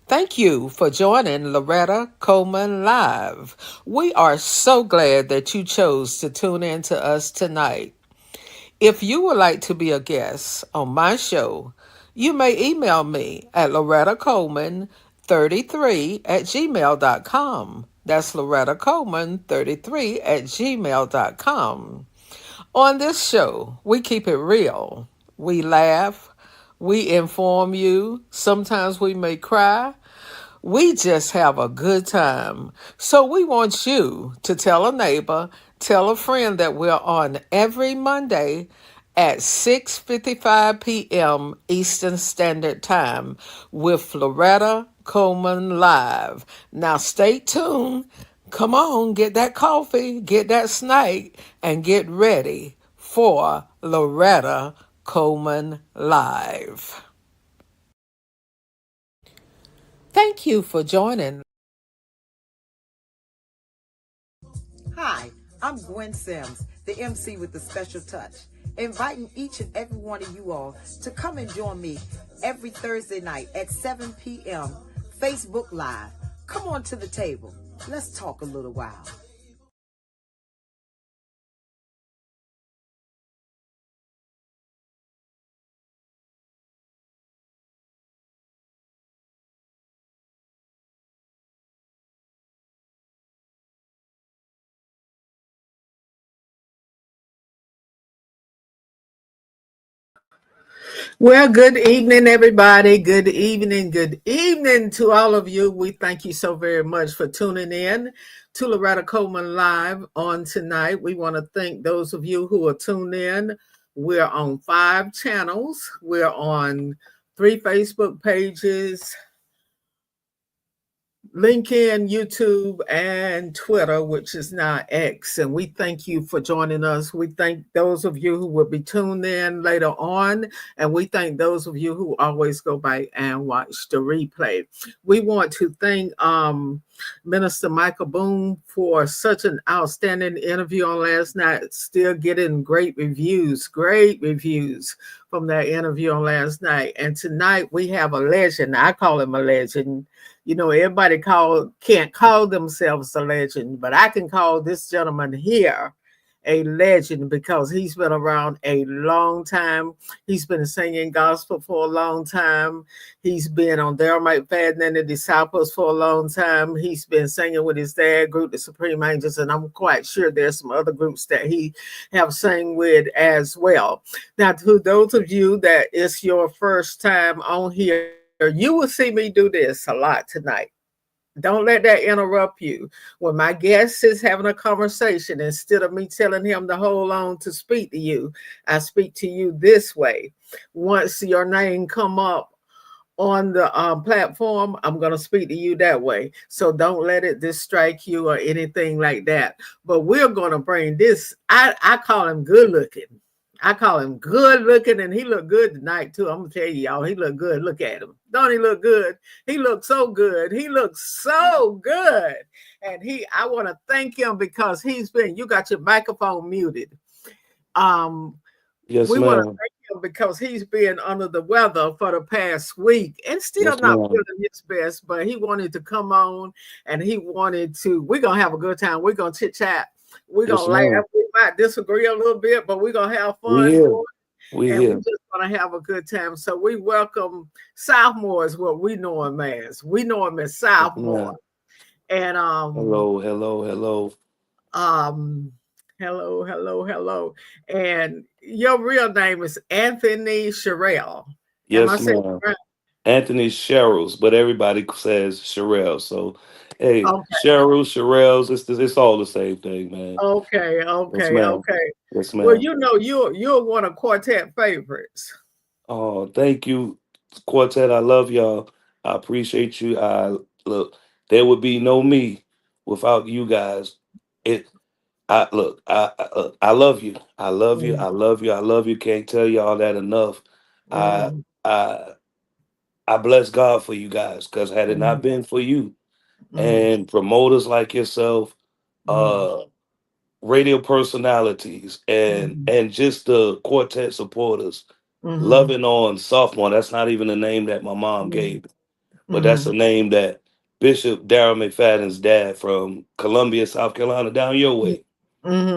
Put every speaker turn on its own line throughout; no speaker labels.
Thank you for joining Loretta Coleman Live. We are so glad that you chose to tune in to us tonight. If you would like to be a guest on my show, you may email me at lorettacoleman33 at gmail.com. That's Loretta Coleman 33 at gmail.com. On this show, we keep it real. We laugh. We inform you. Sometimes we may cry. We just have a good time. So we want you to tell a neighbor, tell a friend that we're on every Monday at 6:55 p.m. Eastern Standard Time with Loretta Coleman Live. Now stay tuned. Come on, get that coffee, get that snack, and get ready for Loretta Coleman Live. Thank you for joining.
Hi, I'm Gwen Sims, the MC with the special touch, inviting each and every one of you all to come and join me every Thursday night at 7 p.m. Facebook Live. Come on to the table. Let's talk a little while.
Well, good evening, everybody. Good evening to all of you. We thank you so very much for tuning in to Loretta Coleman Live on tonight. We want to thank those of you who are tuned in. We're on 5 channels. We're on 3 Facebook pages, LinkedIn, YouTube, and Twitter, which is now X. And we thank you for joining us. We thank those of you who will be tuned in later on. And we thank those of you who always go back and watch the replay. We want to thank Minister Michael Boone for such an outstanding interview on last night. Still getting great reviews from that interview on last night. And tonight we have a legend. I call him a legend. You know, everybody can't call themselves a legend, but I can call this gentleman here a legend because he's been around a long time. He's been singing gospel for a long time. He's been on Dermite Fadden and the Disciples for a long time. He's been singing with his dad group, the Supreme Angels, and I'm quite sure there's some other groups that he have sang with as well. Now, to those of you that it's your first time on here, you will see me do this a lot tonight. Don't let that interrupt you. When my guest is having a conversation, instead of me telling him to hold on to speak to you, I speak to you this way. Once your name come up on the platform, I'm going to speak to you that way. So don't let it distract you or anything like that. But we're going to bring this. I call him good looking. I call him good looking, and he looked good tonight too. I'm gonna tell you, y'all, he looked good. Look at him. Don't he look good? He looks so good. He looks so good. And I want to thank him because you got your microphone muted.
Yes,
We want to
ma'am.
thank him because he's been under the weather for the past week and still
Yes,
not
ma'am.
feeling his best, but he wanted to come on and we're gonna have a good time. We're gonna chit chat. We're
Yes,
gonna laugh.
ma'am.
We might disagree a little bit, but we're gonna have
We
fun
here.
for
We
and we
here.
just want to have a good time. So we welcome Sophomore is what we know him as. We know him as
Yes,
Sophomore.
ma'am.
And
Hello, hello, hello.
um hello. And your real name is Anthony Sherrill. Am I
Yes,
saying
ma'am.
it right?
Anthony Sherrills, but everybody says Sherrill. So, hey,
Okay,
Cheryl, Sherrills, it's all the same thing, man.
okay,
Yes,
okay,
ma'am.
okay.
Yes,
Well,
ma'am.
you know, you're one of quartet favorites.
Oh, thank you, Quartet. I love y'all. I appreciate you. I look. There would be no me without you guys. It. I look. I love you. I love you.
Mm,
I love you. I love you. Can't tell you all that enough. I.
mm,
I. I bless God for you guys because had it not
mm,
been for you
mm,
and promoters like yourself,
mm,
uh, radio personalities,
mm,
and just the quartet supporters
mm,
loving on sophomore. That's not even the name that my mom
mm,
gave me. but that's a
Mhm.
name that Bishop Darrell McFadden's dad from Columbia, South Carolina, down your way.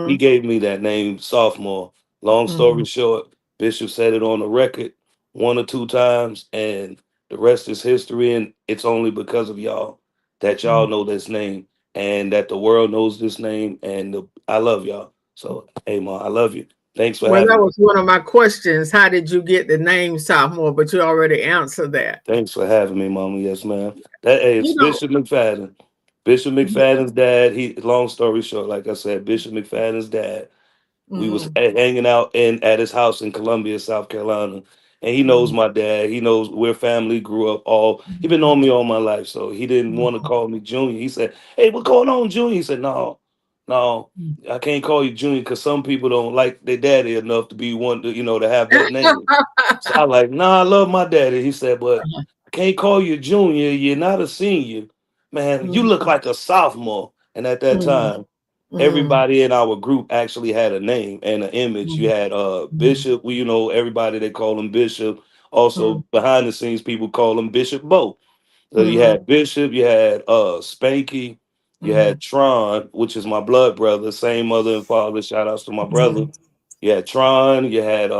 He
Mhm.
gave me that name, Sophomore. Long story
Mhm.
short, Bishop said it on the record one or two times, and the rest is history. And it's only because of y'all that y'all
Mhm.
know this name and that the world knows this name. And I love y'all. So, hey, Ma, I love you. Thanks for
Well, that
having me.
was one of my questions. How did you get the name sophomore? But you already answered that.
Thanks for having me, Mama. Yes, ma'am. That hey, it's
You know.
Bishop McFadden. Bishop McFadden's dad. He, long story short, like I said, Bishop McFadden's dad. We was
Mhm.
hanging out in at his house in Columbia, South Carolina, and he knows
Mhm.
my dad. He knows we're family. Grew up all. He been on me all my life, so he didn't want to
Mhm.
call me Junior. He said, "Hey, what's going on, Junior?" He said, "No, no,
Mhm.
I can't call you Junior because some people don't like their daddy enough to be one to to have that name." So I like, nah, I love my daddy. He said, but I can't call you Junior. You're not a senior, man. You look
Mhm.
like a sophomore. And at that
Mhm.
time,
Mhm.
everybody in our group actually had a name and an image. You
Mhm.
had
Mhm.
Bishop, everybody they call him Bishop. Also behind the scenes, people call him Bishop Bo. So you
Mhm.
had Bishop, you had Spanky, you
Mhm.
had Tron, which is my blood brother, same mother and father. Shout outs to my brother.
Mhm.
You had Tron, you had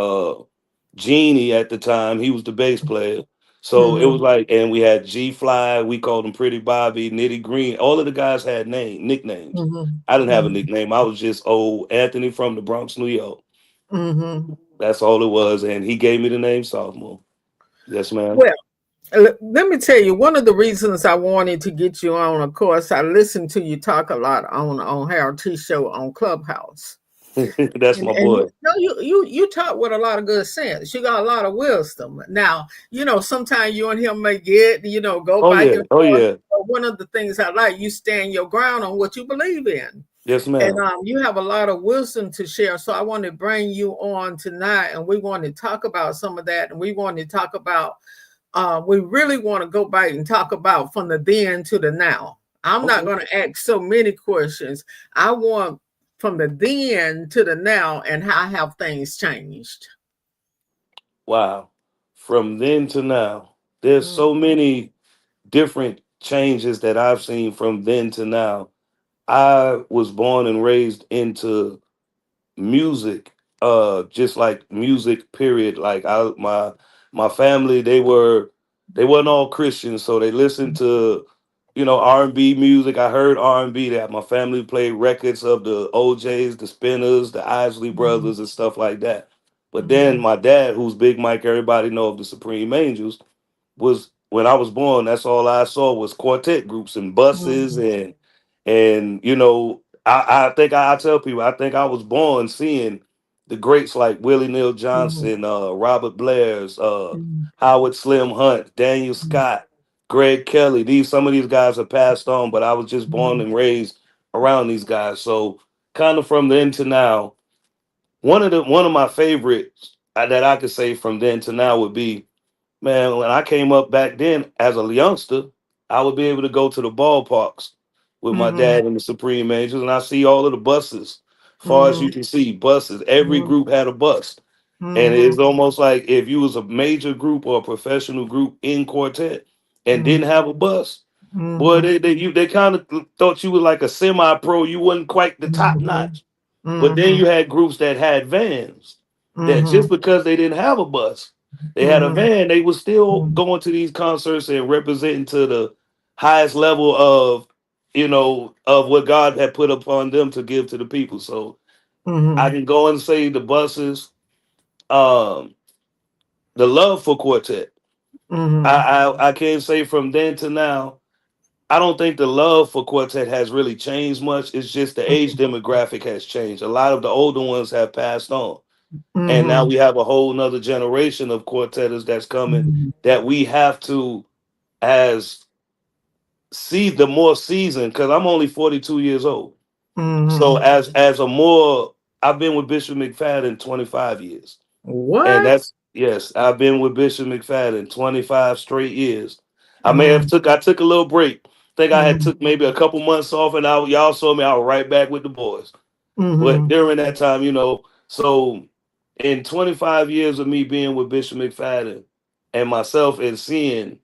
Genie at the time, he was the bass player. So it was
Mhm.
like, and we had G Fly, we called him Pretty Bobby, Nitty Green. All of the guys had nicknames.
Mhm.
I didn't have a
Mhm.
nickname. I was just old Anthony from the Bronx, New York.
Mhm.
That's all it was. And he gave me the name Sophomore. Yes, ma'am.
Well, let me tell you, one of the reasons I wanted to get you on, of course, I listened to you talk a lot on Harold T show on Clubhouse.
That's my
And
boy.
you talk with a lot of good sense. You got a lot of wisdom. Now, sometimes you and him may go
Oh
back
yeah.
and
Oh
forth.
yeah.
But one of the things I like, you stand your ground on what you believe in.
Yes,
And
ma'am.
you have a lot of wisdom to share. So I want to bring you on tonight, and we want to talk about some of that. And we want to talk about, we really want to go back and talk about from the then to the now. I'm not
Okay.
going to ask so many questions. I want from the then to the now and how have things changed.
Wow. From then to now, there's
Mm,
so many different changes that I've seen from then to now. I was born and raised into music, just like music, period. Like my family, they weren't all Christians, so they listened to R&B music. I heard R&B. That my family played records of the OJs, the Spinners, the Isley
mm,
Brothers, and stuff like that. But then
mm,
my dad, who's Big Mike, everybody know of the Supreme Angels, was when I was born. That's all I saw was quartet groups and buses
mm,
and I think I tell people I think I was born seeing the greats like Willie Neal
mm,
Johnson, Robert Blair's,
mm,
Howard Slim Hunt, Daniel
mm,
Scott, Greg Kelly. Some of these guys have passed on, but I was just born
mm,
and raised around these guys. So kind of from then to now, one of my favorites that I could say from then to now would be, man, when I came up back then as a youngster, I would be able to go to the ballparks with my
mm,
dad and the Supreme Angels, and I see all of the buses. Far as you
mm,
can see, buses. Every
mm,
group had a bus, and
mm,
it's almost like if you was a major group or a professional group in quartet and
mm,
didn't have a bus, boy,
mm,
they kind of thought you was like a semi-pro. You wasn't quite the top
mm,
notch. But then
mm,
you had groups that had vans that just
mm,
because they didn't have a bus, they had a
mm,
van, they was still
mm,
going to these concerts and representing to the highest level of, of what God had put upon them to give to the people. So I
mm,
can go and say the buses, um, the love for quartet.
mm,
I can't say from then to now. I don't think the love for quartet has really changed much. It's just the age demographic has changed. A lot of the older ones have passed on. And now
mm,
we have a whole nother generation of quartetters that's coming
mm,
that we have to as see the more seasoned because I'm only 42 years old. So
mm.
as a more I've been with Bishop McFadden 25 years. And
What?
that's yes, I've been with Bishop McFadden 25 straight years.
Mm,
I took a little break. Think I had
mm,
took maybe a couple months off and y'all saw me I was right back with the boys. But
mm,
during that time, so in 25 years of me being with Bishop McFadden and myself and seeing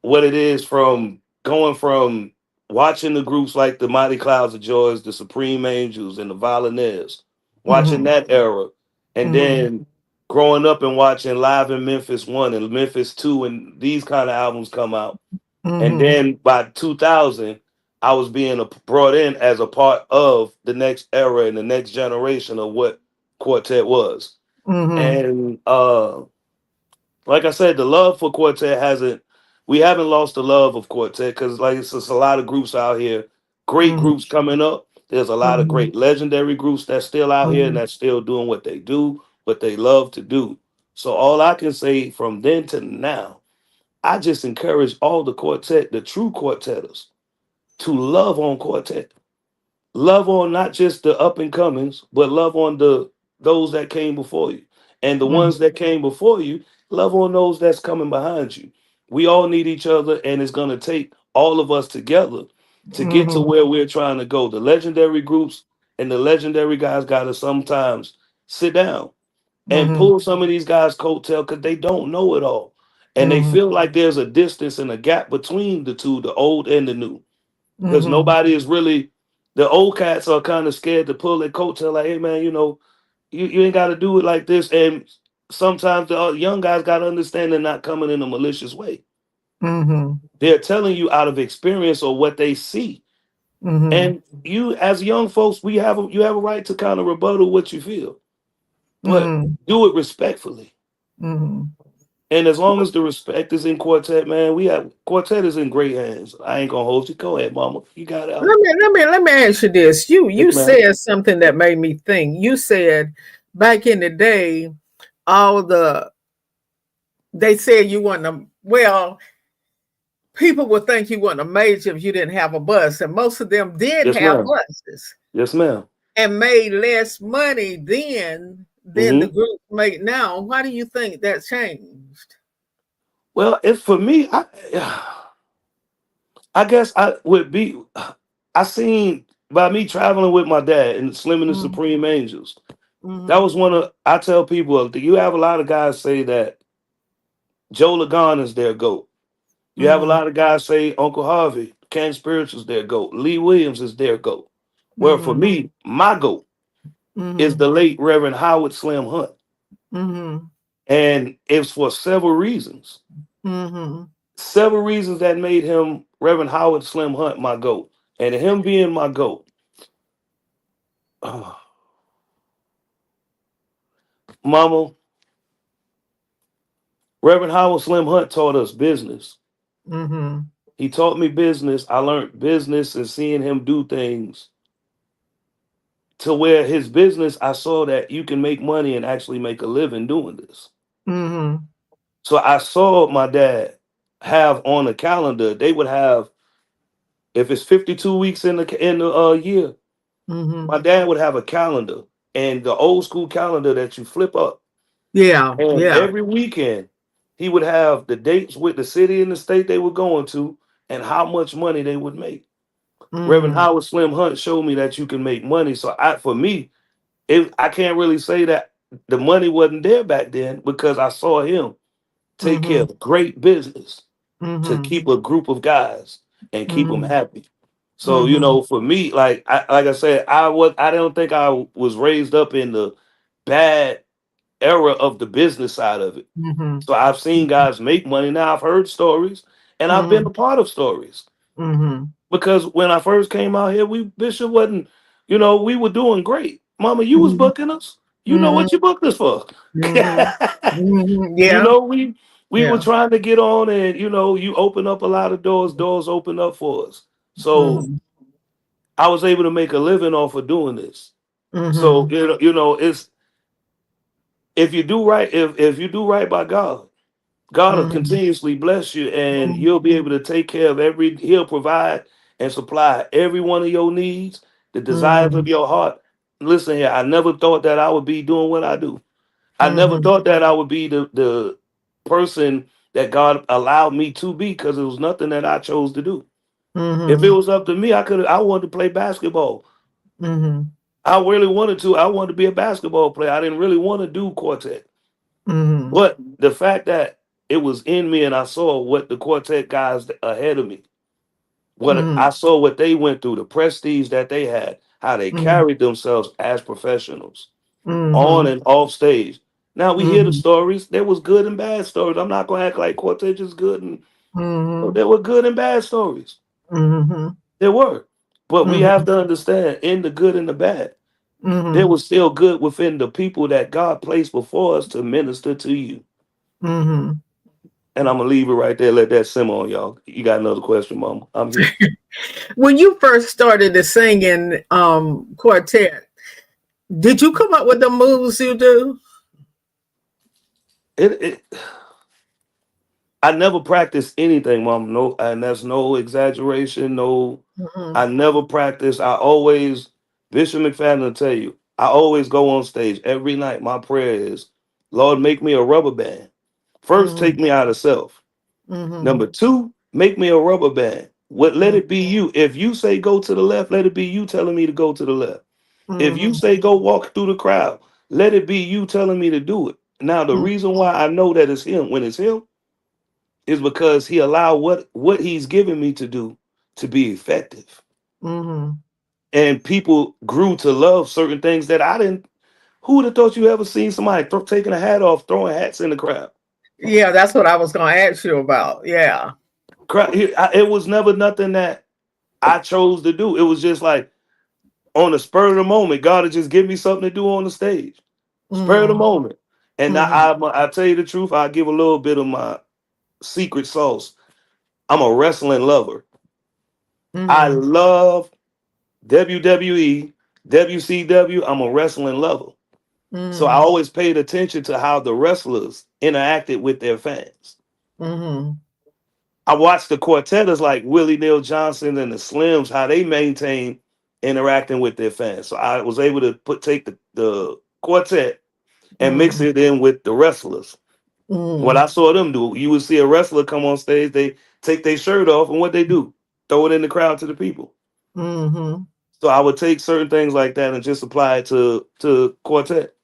what it is from going from watching the groups like the Mighty Clouds of Joys, the Supreme Angels, and the Violinaires, watching
Mhm.
that era, and
Mhm.
then growing up and watching Live in Memphis 1 and Memphis 2 and these kind of albums come out. And
Mhm.
then by 2000, I was being brought in as a part of the next era and the next generation of what Quartet was.
Mhm.
And like I said, the love for Quartet we haven't lost the love of Quartet because like it's just a lot of groups out here, great
Mhm.
groups coming up. There's a lot of
Mhm.
great legendary groups that's still out here and
Mhm.
that's still doing what they do, what they love to do. So all I can say from then to now, I just encourage all the quartet, the true quartetters, to love on quartet. Love on not just the up and comings, but love on the those that came before you. And the
Mhm.
ones that came before you, love on those that's coming behind you. We all need each other, and it's gonna take all of us together to get to
Mhm.
where we're trying to go. The legendary groups and the legendary guys gotta sometimes sit down and
Mhm.
pull some of these guys' coattail because they don't know it all. And they
Mhm.
feel like there's a distance and a gap between the two, the old and the new. Because
Mhm.
nobody is really the old cats are kind of scared to pull their coattail, like, hey man, you ain't gotta do it like this. And sometimes the young guys gotta understand they're not coming in a malicious way.
Mhm.
They're telling you out of experience or what they see.
Mhm.
And you as young folks, you have a right to kind of rebuttal what you feel, but
Mhm.
do it respectfully.
Mhm.
And as long as the respect is in Quartet, man, we have Quartet is in great hands. I ain't gonna hold you. Go ahead, Mama. You got it.
Let me ask you this. You
Yes,
you
ma'am.
said something that made me think. You said back in the day, all the they said you weren't a well, people would think you weren't a major if you didn't have a bus, and most of them did
Yes,
have
ma'am.
buses
Yes, ma'am.
and made less money then than the
Hmm.
group make now. Why do you think that changed?
Well, it's for me. I guess I would be. I seen by me traveling with my dad and Slim and the
Mm-hmm.
Supreme Angels. That
Mm-hmm.
was one of. I tell people, do you have a lot of guys say that Joe Lagan is their goat? You have a
Mm-hmm.
lot of guys say Uncle Harvey, Ken Spirituals is their goat. Lee Williams is their goat. Well, for
Mm-hmm.
me, my goat is
Mm-hmm.
the late Reverend Howard Slim Hunt,
Mm-hmm.
and it's for several reasons.
Mm-hmm.
Several reasons that made him Reverend Howard Slim Hunt my goat, and him being my goat. uh, Mama, Reverend Howard Slim Hunt taught us business.
Mm-hmm.
He taught me business. I learned business and seeing him do things to where his business, I saw that you can make money and actually make a living doing this.
Mm-hmm.
So I saw my dad have on a calendar. They would have if it's 52 weeks in the year.
Mm-hmm.
My dad would have a calendar and the old school calendar that you flip up.
Yeah,
And
yeah.
every weekend, he would have the dates with the city and the state they were going to and how much money they would make. Reverend
Mm-hmm.
Howard Slim Hunt showed me that you can make money. So for me, I can't really say that the money wasn't there back then because I saw him take care
Mm-hmm.
of great business to
Mm-hmm.
keep a group of guys and keep them
Mm-hmm.
happy. So
Mm-hmm.
for me, like I said, I don't think I was raised up in the bad era of the business side of it.
Mm-hmm.
So I've seen guys make money. Now I've heard stories and I've been
Mm-hmm.
a part of stories.
Mm-hmm.
Because when I first came out here, we Bishop wasn't, we were doing great. Mama, you was
Mm-hmm.
booking us. You know
Mm-hmm.
what you booked us for.
Mm-hmm. Mm-hmm.
you
Yeah,
know, we were
yeah.
trying to get on and you open up a lot of doors open up for us. So
Mm-hmm.
I was able to make a living off of doing this. So
Mm-hmm.
it's if you do right, if you do right by God, God will
Mm-hmm.
continuously bless you and you'll be able to take care of he'll provide and supply every one of your needs, the desires
Mm-hmm.
of your heart. Listen here, I never thought that I would be doing what I do. I never
Mm-hmm.
thought that I would be the person that God allowed me to be because it was nothing that I chose to do. If it
Mm-hmm.
was up to me, I wanted to play basketball.
Mm-hmm.
I really wanted to. I wanted to be a basketball player. I didn't really want to do quartet.
Mm-hmm.
But the fact that it was in me, and I saw what the quartet guys ahead of me. What
Mhm.
I saw, what they went through, the prestige that they had, how they
Mhm.
carried themselves as professionals on
Mhm.
and off stage. Now we hear the
Mhm.
stories. There was good and bad stories. I'm not gonna act like quartet is good, and
Mhm.
there were good and bad stories.
Mhm.
There were, but we have
Mhm.
to understand in the good and the bad, there
Mhm.
was still good within the people that God placed before us to minister to you.
Mhm.
And I'm gonna leave it right there. Let that simmer on y'all. You got another question, Mama? I'm here.
When you first started the singing quartet, did you come up with the moves you do?
It I never practiced anything, Mom. No, and that's no exaggeration. No,
Mhm.
I never practiced. I always, Bishop McFadden will tell you, I always go on stage every night. My prayer is, Lord, make me a rubber band. First, take
Mhm.
me out of self.
Mhm.
Number two, make me a rubber band. What? Let
Mhm.
it be you. If you say go to the left, let it be you telling me to go to the left. If you
Mhm.
say go walk through the crowd, let it be you telling me to do it. Now, the
Mhm.
reason why I know that it's him when it's him is because he allowed what he's given me to do to be effective.
Mhm.
And people grew to love certain things that I didn't. Who would have thought you ever seen somebody taking a hat off, throwing hats in the crowd?
Yeah, that's what I was going to ask you about. Yeah.
It was never nothing that I chose to do. It was just like on the spur of the moment, God had just give me something to do on the stage. Spur of the
Mhm.
moment. And
Mhm.
I tell you the truth, I give a little bit of my secret sauce. I'm a wrestling lover. I
Mhm.
love WWE, WCW. I'm a wrestling lover. So I
Mhm.
always paid attention to how the wrestlers interacted with their fans.
Mhm.
I watched the quartetters like Willie Neal Johnson and the Slims, how they maintain interacting with their fans. So I was able to take the quartet and mix
Mhm.
it in with the wrestlers. What
Mhm.
I saw them do, you would see a wrestler come on stage, they take their shirt off, and what they do, throw it in the crowd to the people.
Mhm.
So I would take certain things like that and just apply it to quartet.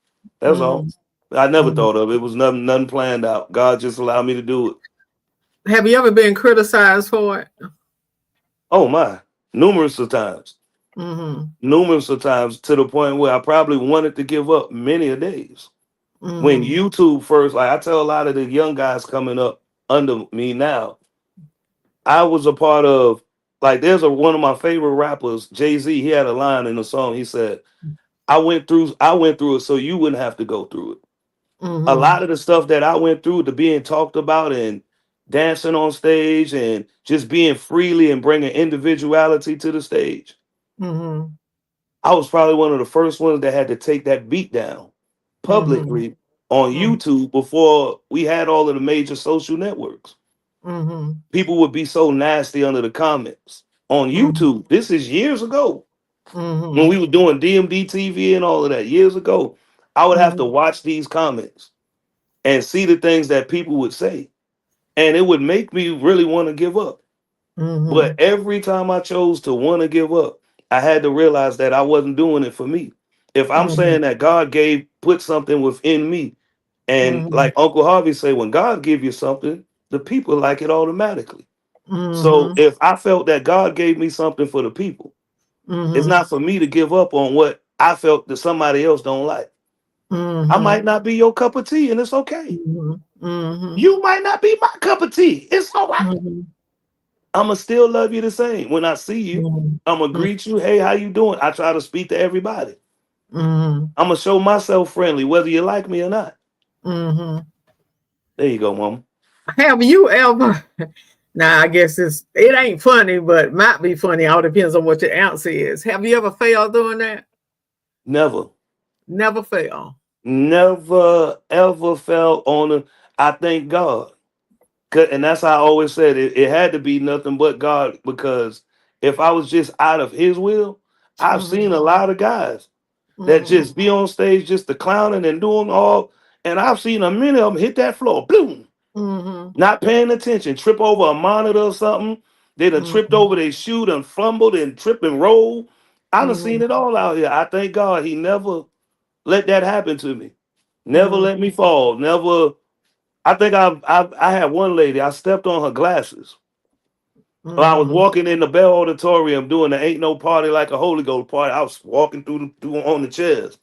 That's all.
Mhm.
I never
Mhm.
thought of it. It was nothing planned out. God just allowed me to do it.
Have you ever been criticized for it?
Oh my, numerous of times,
Mhm.
numerous of times to the point where I probably wanted to give up many a days. When
Mhm.
YouTube first, like I tell a lot of the young guys coming up under me now, I was a part of like there's one of my favorite rappers, Jay-Z. He had a line in the song. He said, I went through it so you wouldn't have to go through it. A
Mhm.
lot of the stuff that I went through to being talked about and dancing on stage and just being freely and bringing individuality to the stage.
Mhm.
I was probably one of the first ones that had to take that beat down
Mhm.
publicly on
Mhm.
YouTube before we had all of the major social networks.
Mhm.
People would be so nasty under the comments on
Mhm.
YouTube. This is years ago when
Mhm.
we were doing DMD TV and all of that. Years ago, I would have to
Mhm.
watch these comments and see the things that people would say, and it would make me really want to give up. But
Mhm.
every time I chose to want to give up, I had to realize that I wasn't doing it for me. If I'm
Mhm.
saying that God put something within me, and
Mhm.
like Uncle Harvey say, when God give you something, the people like it automatically. So
Mhm.
if I felt that God gave me something for the people, it's
Mhm.
not for me to give up on what I felt that somebody else don't like. I
Mhm.
might not be your cup of tea, and it's okay.
Mhm. Mhm.
You might not be my cup of tea. It's all right.
Mhm.
I'ma still love you the same. When I see you,
Mhm.
I'ma greet you. Hey, how you doing? I try to speak to everybody.
Mhm.
I'ma show myself friendly, whether you like me or not.
Mhm.
There you go, mama.
Have you ever? Now, I guess it ain't funny, but might be funny. All depends on what your answer is. Have you ever failed doing that?
Never,
Never fail.
never, ever felt on a. I thank God. And that's how I always said it had to be nothing but God because if I was just out of His will, I've seen
Mhm.
a lot of guys that
Mhm.
just be on stage just the clowning and doing all, and I've seen a many of them hit that floor, boom,
Mhm.
not paying attention, trip over a monitor or something. They done tripped
Mhm.
over their shoe, done fumbled and trip and roll. I done seen
Mhm.
it all out here. I thank God He never let that happen to me. Never
Mhm.
let me fall. Never. I think I had one lady. I stepped on her glasses. When I was
Mm-hmm.
walking in the Bell Auditorium doing the Ain't No Party Like a Holy Ghost party. I was walking through on the chairs.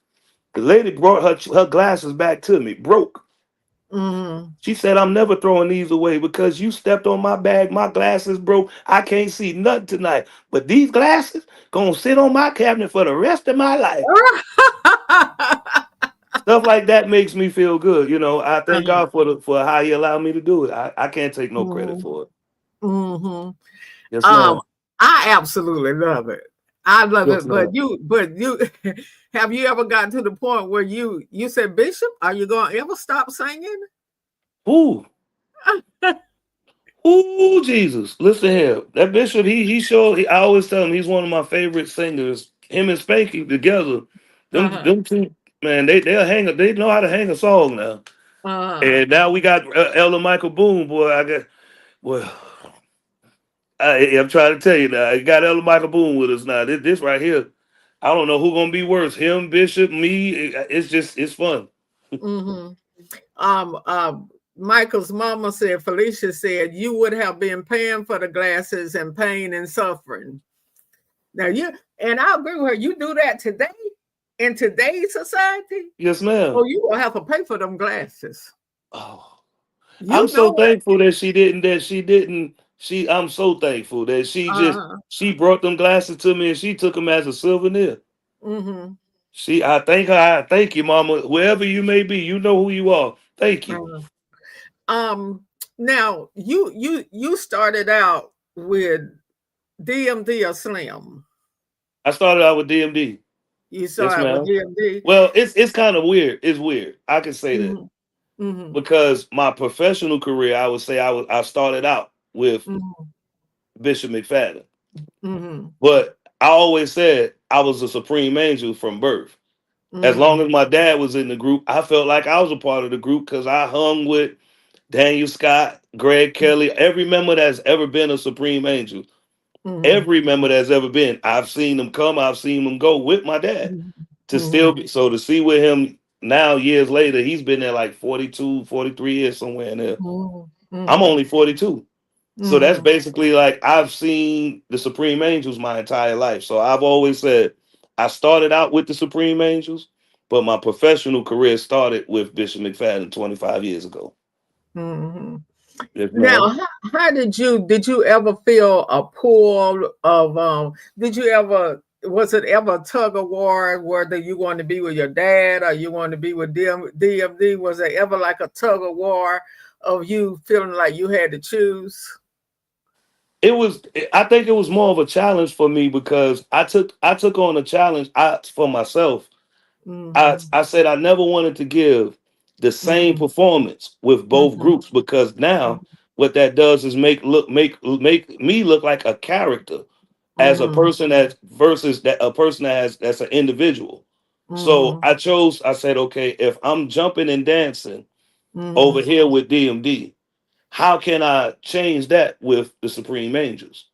The lady brought her glasses back to me, broke.
Mm-hmm.
She said, "I'm never throwing these away because you stepped on my bag. My glasses broke. I can't see nothing tonight. But these glasses gonna sit on my cabinet for the rest of my life." Stuff like that makes me feel good. I thank God for how He allowed me to do it. I can't take no credit
Mm-hmm.
for it.
Mm-hmm.
Yes, ma'am.
I absolutely love it. I love
Yes,
it. But
ma'am.
you have you ever gotten to the point where you said, Bishop, are you gonna ever stop singing?
Ooh, ooh, Jesus! Listen here, that Bishop. He showed. I always tell him he's one of my favorite singers. Him and Spanky together,
Uh-huh.
them two, man. They'll hang. They know how to hang a song now.
Uh-huh.
And now we got Elder Michael Boone, boy. Well, I'm trying to tell you now. You got Elder Michael Boone with us now. This right here, I don't know who gonna be worse, him, Bishop, me. It's fun.
Mm-hmm. Michael's mama said, Felicia said, you would have been paying for the glasses and pain and suffering. Now and I agree with her, you do that today in today's society,
Yes,
oh,
ma'am.
you will have to pay for them glasses.
Oh, I'm
You
so
know it.
thankful that she didn't. That she didn't. I'm so thankful that
Uh-huh.
she brought them glasses to me and she took them as a souvenir.
Mm-hmm.
I thank her. I thank you, Mama. Wherever you may be, you know who you are. Thank you.
Uh-huh. Um, Now you started out with DMD or Slim.
I started out with DMD.
You
Yes,
started out with
ma'am.
DMD.
Well, it's kind of weird. It's weird. I can say that
Mm-hmm. Mm-hmm.
because my professional career, I would say I started out with
Mm-hmm.
Bishop McFadden,
Mm-hmm.
but I always said I was a supreme angel from birth. As long
Mm-hmm.
as my dad was in the group, I felt like I was a part of the group because I hung with Daniel Scott, Greg Kelly, every member that's ever been a supreme angel.
Mm-hmm.
Every member that's ever been, I've seen them come, I've seen them go with my dad. To still
Mm-hmm.
be so to see with him now years later, he's been there like 42, 43 years somewhere in there. I'm
Mm-hmm.
only 42. So that's
Mm-hmm.
basically like I've seen the Supreme Angels my entire life. So I've always said I started out with the Supreme Angels, but my professional career started with Bishop McFadden 25 years ago.
Mm-hmm.
Yes,
Now,
ma'am.
how did you ever feel a pull of did you ever was it ever a tug of war whether you want to be with your dad or you want to be with DMD? Was there ever like a tug of war of you feeling like you had to choose?
It was I think it was more of a challenge for me because I took on a challenge for myself.
Mm-hmm.
I said I never wanted to give the same
Mm-hmm.
performance with both
Mm-hmm.
groups because now what that does is make me look like a character as a
Mm-hmm.
person that versus that a person that has that's an individual. So
Mm-hmm.
I said, okay, if I'm jumping and dancing over
Mm-hmm.
here with DMD, how can I change that with the Supreme Angels?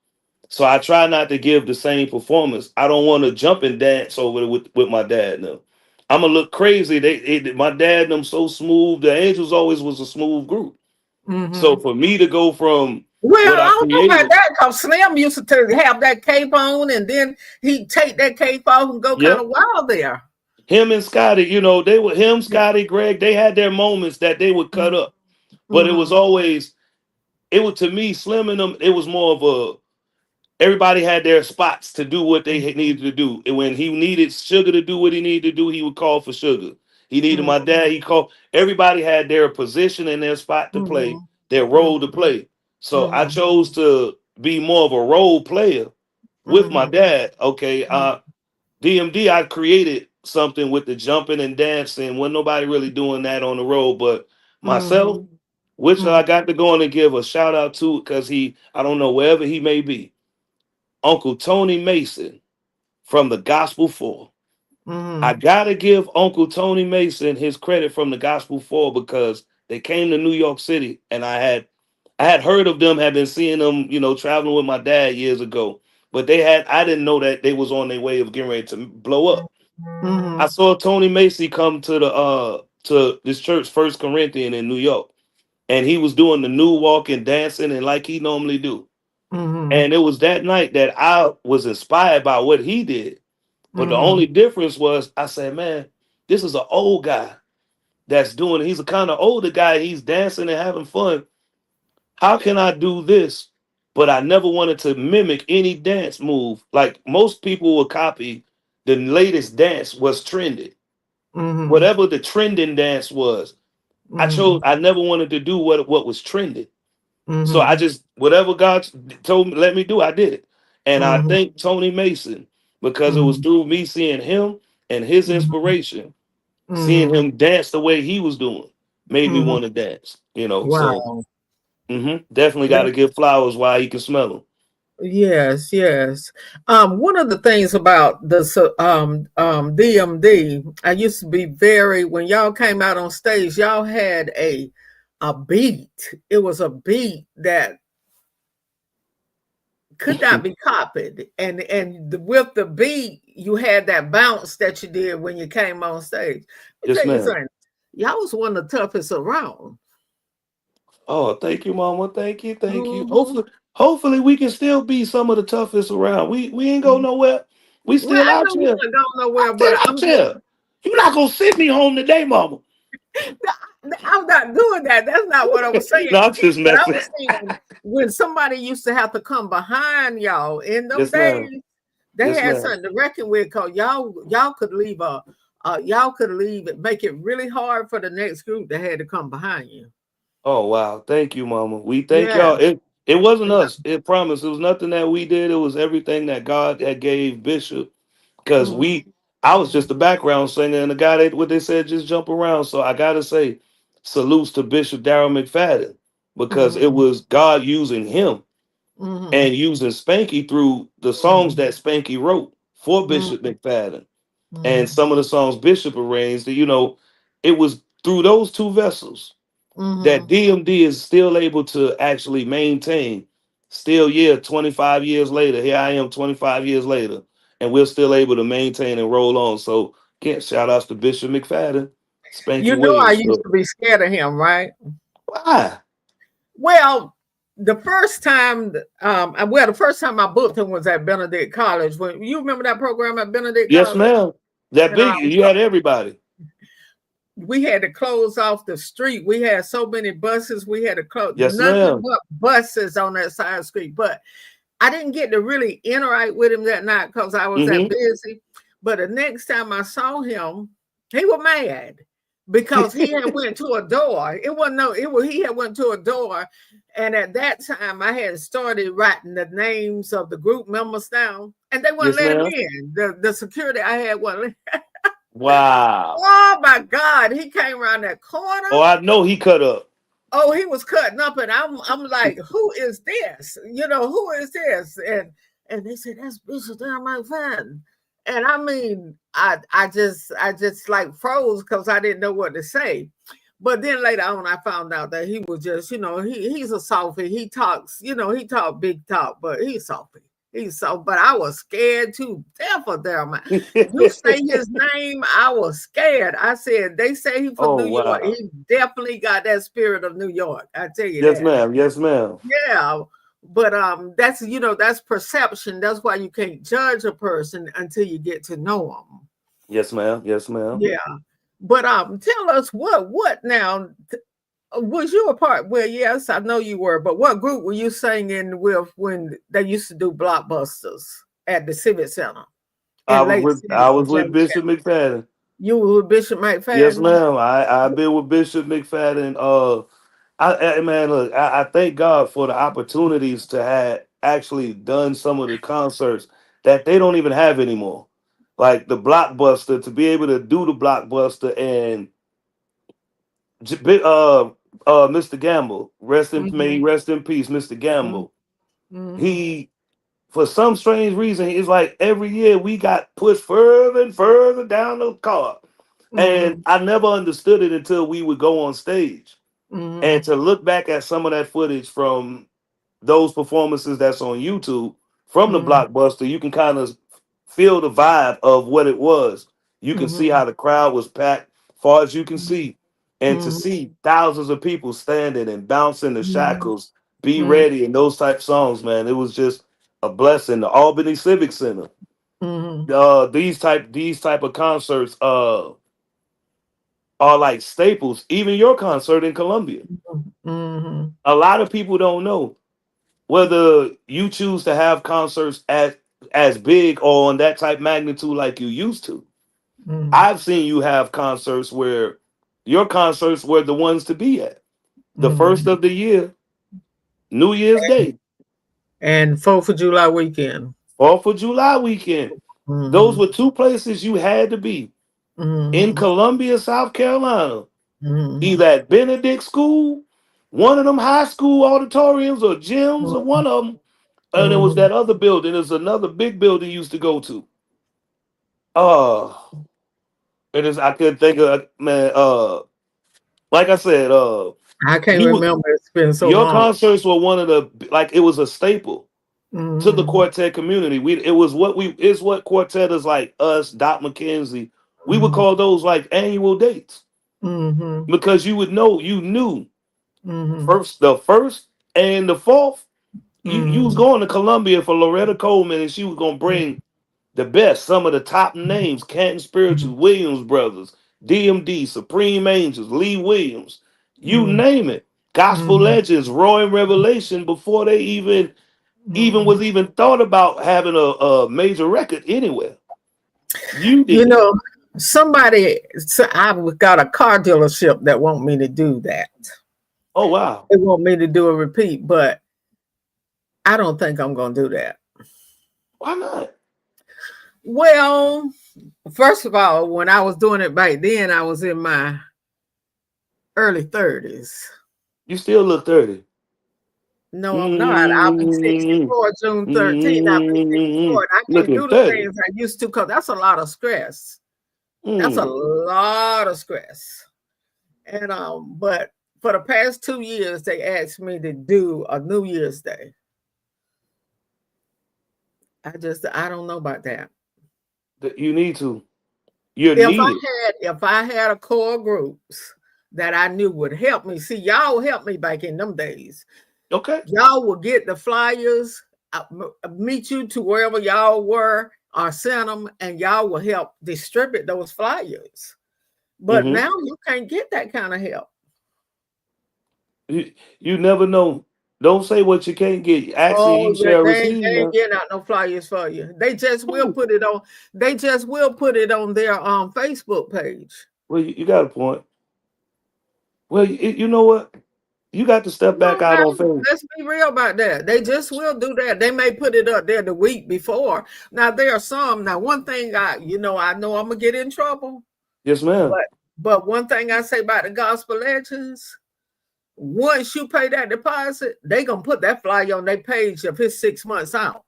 So I try not to give the same performance. I don't want to jump and dance over with my dad now. I'm gonna look crazy. My dad and them so smooth. The Angels always was a smooth group. So
Mm-hmm.
for me to go from
Well,
what I
I don't know about
created,
that because Slim used to have that cape on and then he'd take that cape off and go kind
yep,
of wild there.
him and Scotty, they were him, Scotty, Greg. They had their moments that they would cut up, but it was
Mm-hmm.
always it was to me Slim and them. It was more of a everybody had their spots to do what they needed to do. And when he needed Sugar to do what he needed to do, he would call for Sugar. He needed my
Mm-hmm.
dad. He called. Everybody had their position and their spot to play,
Mm-hmm.
their role to play. So I
Mm-hmm.
chose to be more of a role player with my
Mm-hmm.
dad. Okay, DMD, I created something with the jumping and dancing. Wasn't nobody really doing that on the road, but myself,
Mm-hmm.
which I
Mm-hmm.
got to go on and give a shout out to because I don't know wherever he may be. Uncle Tony Mason from the Gospel Four. I
Mm-hmm.
gotta give Uncle Tony Mason his credit from the Gospel Four because they came to New York City and I had heard of them, had been seeing them, traveling with my dad years ago. But I didn't know that they was on their way of getting ready to blow up. I
Mm-hmm.
saw Tony Macy come to this church, First Corinthian in New York. and he was doing the new walking, dancing, and like he normally do.
Mm-hmm.
And it was that night that I was inspired by what he did. But the
Mm-hmm.
only difference was I said, man, this is an old guy that's doing it. He's a kind of older guy. He's dancing and having fun. How can I do this? But I never wanted to mimic any dance move. Like most people will copy the latest dance was trended.
Mm-hmm.
Whatever the trending dance was,
Mm-hmm.
I never wanted to do what was trending. So I
Mm-hmm.
just whatever God told me let me do, I did it. And I
Mm-hmm.
thank Tony Mason because it was
Mm-hmm.
through me seeing him and his inspiration, seeing
Mm-hmm.
him dance the way he was doing, made me
Mm-hmm.
want to dance. So
Wow.
definitely got to give flowers while he can smell them.
Yes, yes. One of the things about the DMD, I used to be very when y'all came out on stage, y'all had a beat. It was a beat that could not be copied, with the beat, you had that bounce that you did when you came on stage. Let me
Yes,
tell you
ma'am.
something. Y'all was one of the toughest around.
Oh, thank you, Mama. Thank you, thank you.
Hmm.
Hopefully, we can still be some of the toughest around. We ain't go nowhere. We
Well,
still
I
out
know we
here.
ain't going
I'm
nowhere,
still
but
out here. You're not gonna send me home today, Mama.
I'm not doing that. That's not what I was saying.
No, I'm just
But I
messing.
was saying when somebody used to have to come behind y'all in them
Yes, ma'am.
days, they
Yes,
had
ma'am.
something to reckon with because y'all could leave y'all could leave it, make it really hard for the next group that had to come behind you.
Oh wow, thank you, Mama. We thank
Yeah.
y'all. It wasn't us. It promised. It was nothing that we did. It was everything that God had gave Bishop. Because
Mm-hmm.
I was just the background singer, and the guy what they said just jump around. So I gotta say, salutes to Bishop Darrell McFadden because it
Mm-hmm.
was God using him
Mm-hmm.
and using Spanky through the songs that Spanky wrote for Bishop McFadden and
Mm-hmm.
some of the songs Bishop arranged. It was through those two vessels that
Mm-hmm.
DMD is still able to actually maintain. Still, yeah, 25 years later, here I am 25 years later, and we're still able to maintain and roll on. So, again, shout outs to Bishop McFadden, Spanky
You know I
Williams.
used
So,
to be scared of him, right?
why?
Well, the first time, the first time I booked him was at Benedict College. When you remember that program at Benedict
Yes,
College,
ma'am. That
and
big, you had everybody.
we had to close off the street. We had so many buses, we had to close
Yes,
nothing
ma'am.
but buses on that side of the street. But I didn't get to really interact with him that night because I was that
Mm-hmm.
busy. But the next time I saw him, he was mad because he had went to a door. It wasn't no, it was he had went to a door, and at that time I had started writing the names of the group members down, and they wouldn't
Yes,
let him
ma'am.
in. The security I had wasn't.
Wow.
Oh my God, he came around that corner.
Oh, I know he cut up.
Oh, he was cutting up, and I'm like, who is this? Who is this? And they said that's Bishop Darrell Fan. And I mean, I just like froze because I didn't know what to say. But then later on, I found out that he was just, he's a softy. He talks, he talk big talk, but he's softy. But I was scared to death of them. You say his name, I was scared. I said, they say he from
Oh,
New York.
wow.
He definitely got that spirit of New York. I tell you
Yes,
that.
ma'am. Yes, ma'am.
Yeah. But that's perception. That's why you can't judge a person until you get to know them.
Yes, ma'am. Yes, ma'am.
Yeah. But tell us what now was you a part? Well, yes, I know you were, but what group were you singing with when they used to do blockbusters at the Civic Center in Lake City
I
or
was with
Jamestown?
Bishop McFadden.
You were with Bishop
Yes,
McFadden?
ma'am. I've been with Bishop McFadden. Man, look, I thank God for the opportunities to have actually done some of the concerts that they don't even have anymore. Like the blockbuster, to be able to do the blockbuster and Mr. Gamble,
Mm-hmm.
rest in peace, Mr. Gamble.
Mm-hmm.
He for some strange reason, it's like every year we got pushed further and further down the card. And
Mm-hmm.
I never understood it until we would go on stage. And
Mm-hmm.
to look back at some of that footage from those performances that's on YouTube from the
Mm-hmm.
blockbuster, you can kind of feel the vibe of what it was. You can see
Mm-hmm.
how the crowd was packed, far as you can see. And to
Mhm.
see thousands of people standing and bouncing the
Mhm.
shackles, be
Mhm.
ready, and those type songs, man, it was just a blessing. The Albany Civic Center,
Mhm.
these type of concerts are like staples. Even your concert in Columbia,
Mhm.
a lot of people don't know whether you choose to have concerts as big or on that type magnitude like you used to.
Mhm.
I've seen you have concerts where your concerts were the ones to be at. The first
Mhm.
of the year, New Year's Day,
And 4th of July weekend.
4th of July weekend. Those
Mhm.
were two places you had to be. In
Mhm.
Columbia, South Carolina,
Mhm.
either at Benedict School, one of them high school auditoriums or gyms, or one of them. And it was
Mhm.
that other building. There's another big building you used to go to. Uh, it is. I couldn't think of, man. Like I said,
I can't
you
remember. It's been so
your
long.
concerts were one of the, like, it was a staple to the
Mhm.
quartet community. It's what quartet is like us, Doc McKenzie. We would
Mhm.
call those like annual dates
Mhm.
because you knew
Mhm.
the first and the fourth. You was
Mhm.
going to Columbia for Loretta Coleman, and she was gonna bring the best, some of the top names: Canton Spirituals,
Mhm.
Williams Brothers, DMD, Supreme Angels, Lee Williams, you
Mhm.
name it. Gospel
Mhm.
legends, Roy and Revelation, before they even
Mhm.
was even thought about having a major record anywhere. You
You
did it.
know, I've got a car dealership that want me to do that.
Oh wow.
They want me to do a repeat, but I don't think I'm going to do that.
Why not?
Well, first of all, when I was doing it back then, I was in my early 30s.
You still look 30.
No, I'm not. I'll be
Mm,
64 June 13th. I'll be 64. And I can't
looking
do the
30.
things I used to because that's a lot of stress. That's a
Mm.
lot of stress. And but for the past 2 years, they asked me to do a New Year's Day. I don't know about that.
You need to. You're
If
needed.
I had a core groups that I knew would help me. See, y'all helped me back in them days.
Okay.
Y'all will get the flyers, meet you to wherever y'all were, or send them, and y'all will help distribute those flyers. But
Mm-hmm.
now you can't get that kind of help.
You never know. Don't say what you can't get. Actually,
Oh,
you shall
they
receive,
ain't
man.
getting out no flyers for you. They just will
Ooh.
put it on. They just will put it on their Facebook page.
Well, you got a point. Well, you know what? You got to step
Come
back
on
out
now,
on faith.
let's be real about that. They just will do that. They may put it up there the week before. Now there are some. Now one thing I know I'm gonna get in trouble.
Yes, ma'am.
But one thing I say about the gospel legends, once you pay that deposit, they gonna put that flyer on their page if it's 6 months out.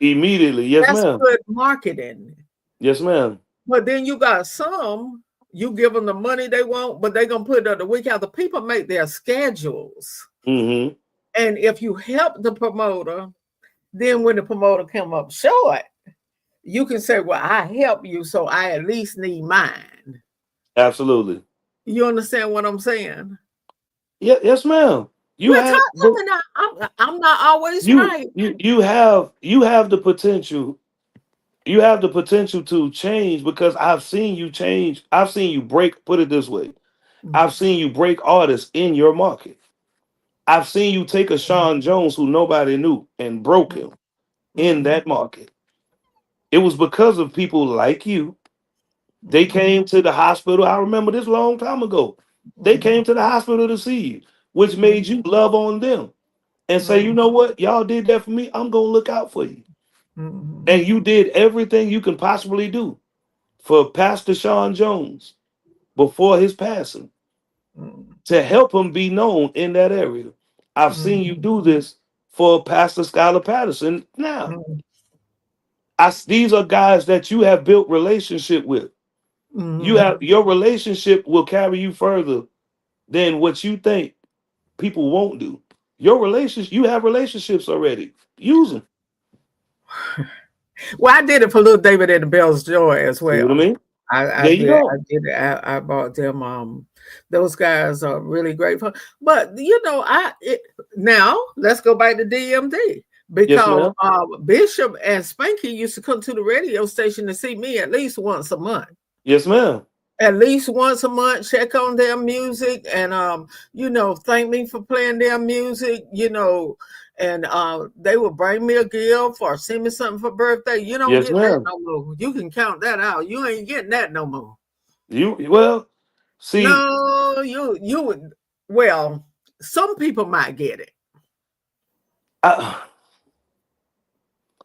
Immediately. Yes,
That's
ma'am.
good marketing.
Yes, ma'am.
But then you got some, you give them the money they want, but they gonna put it up the week after. People make their schedules.
Mm-hmm.
And if you help the promoter, then when the promoter come up short, you can say, well, I help you, so I at least need mine.
Absolutely.
You understand what I'm saying?
Yeah, yes, ma'am. You
Well,
have,
talk to
but
me now. I'm not always
you
right.
you you have the potential. You have the potential to change because I've seen you change. I've seen you break. Put it this way. I've
Mhm,
seen you break artists in your market. I've seen you take a
mhm,
Sean Jones who nobody knew and broke him in
mhm,
that market. It was because of people like you. They
mhm,
came to the hospital. I remember this long time ago. They
mhm,
came to the hospital to see you, which made
mhm,
you love on them and say, you
mhm,
know what? Y'all did that for me. I'm going to look out for you.
mhm,
And you did everything you can possibly do for Pastor Sean Jones before his passing
mhm,
to help him be known in that area. I've seen you do this for Pastor Skylar Patterson now.
mhm,
These are guys that you have built relationship with. You
mhm.
have your relationship will carry you further than what you think people won't do. Your relationship, you have relationships already. Use them.
Well, I did it for little David and the Bell's Joy as
See what I
well.
mean?
I
There you
did. I
go.
did. I bought them. Those guys are really great fun. But you know, now let's go back to DMD
Yes,
because
ma'am.
Bishop and Spanky used to come to the radio station to see me at least once a month.
Yes, ma'am.
At least once a month, check on their music and thank me for playing their music, and they would bring me a gift or send me something for birthday. You don't
Yes,
get that
ma'am.
no more. You can count that out. You ain't getting that no more.
You well, see,
No, you would. Well, some people might get it.
I,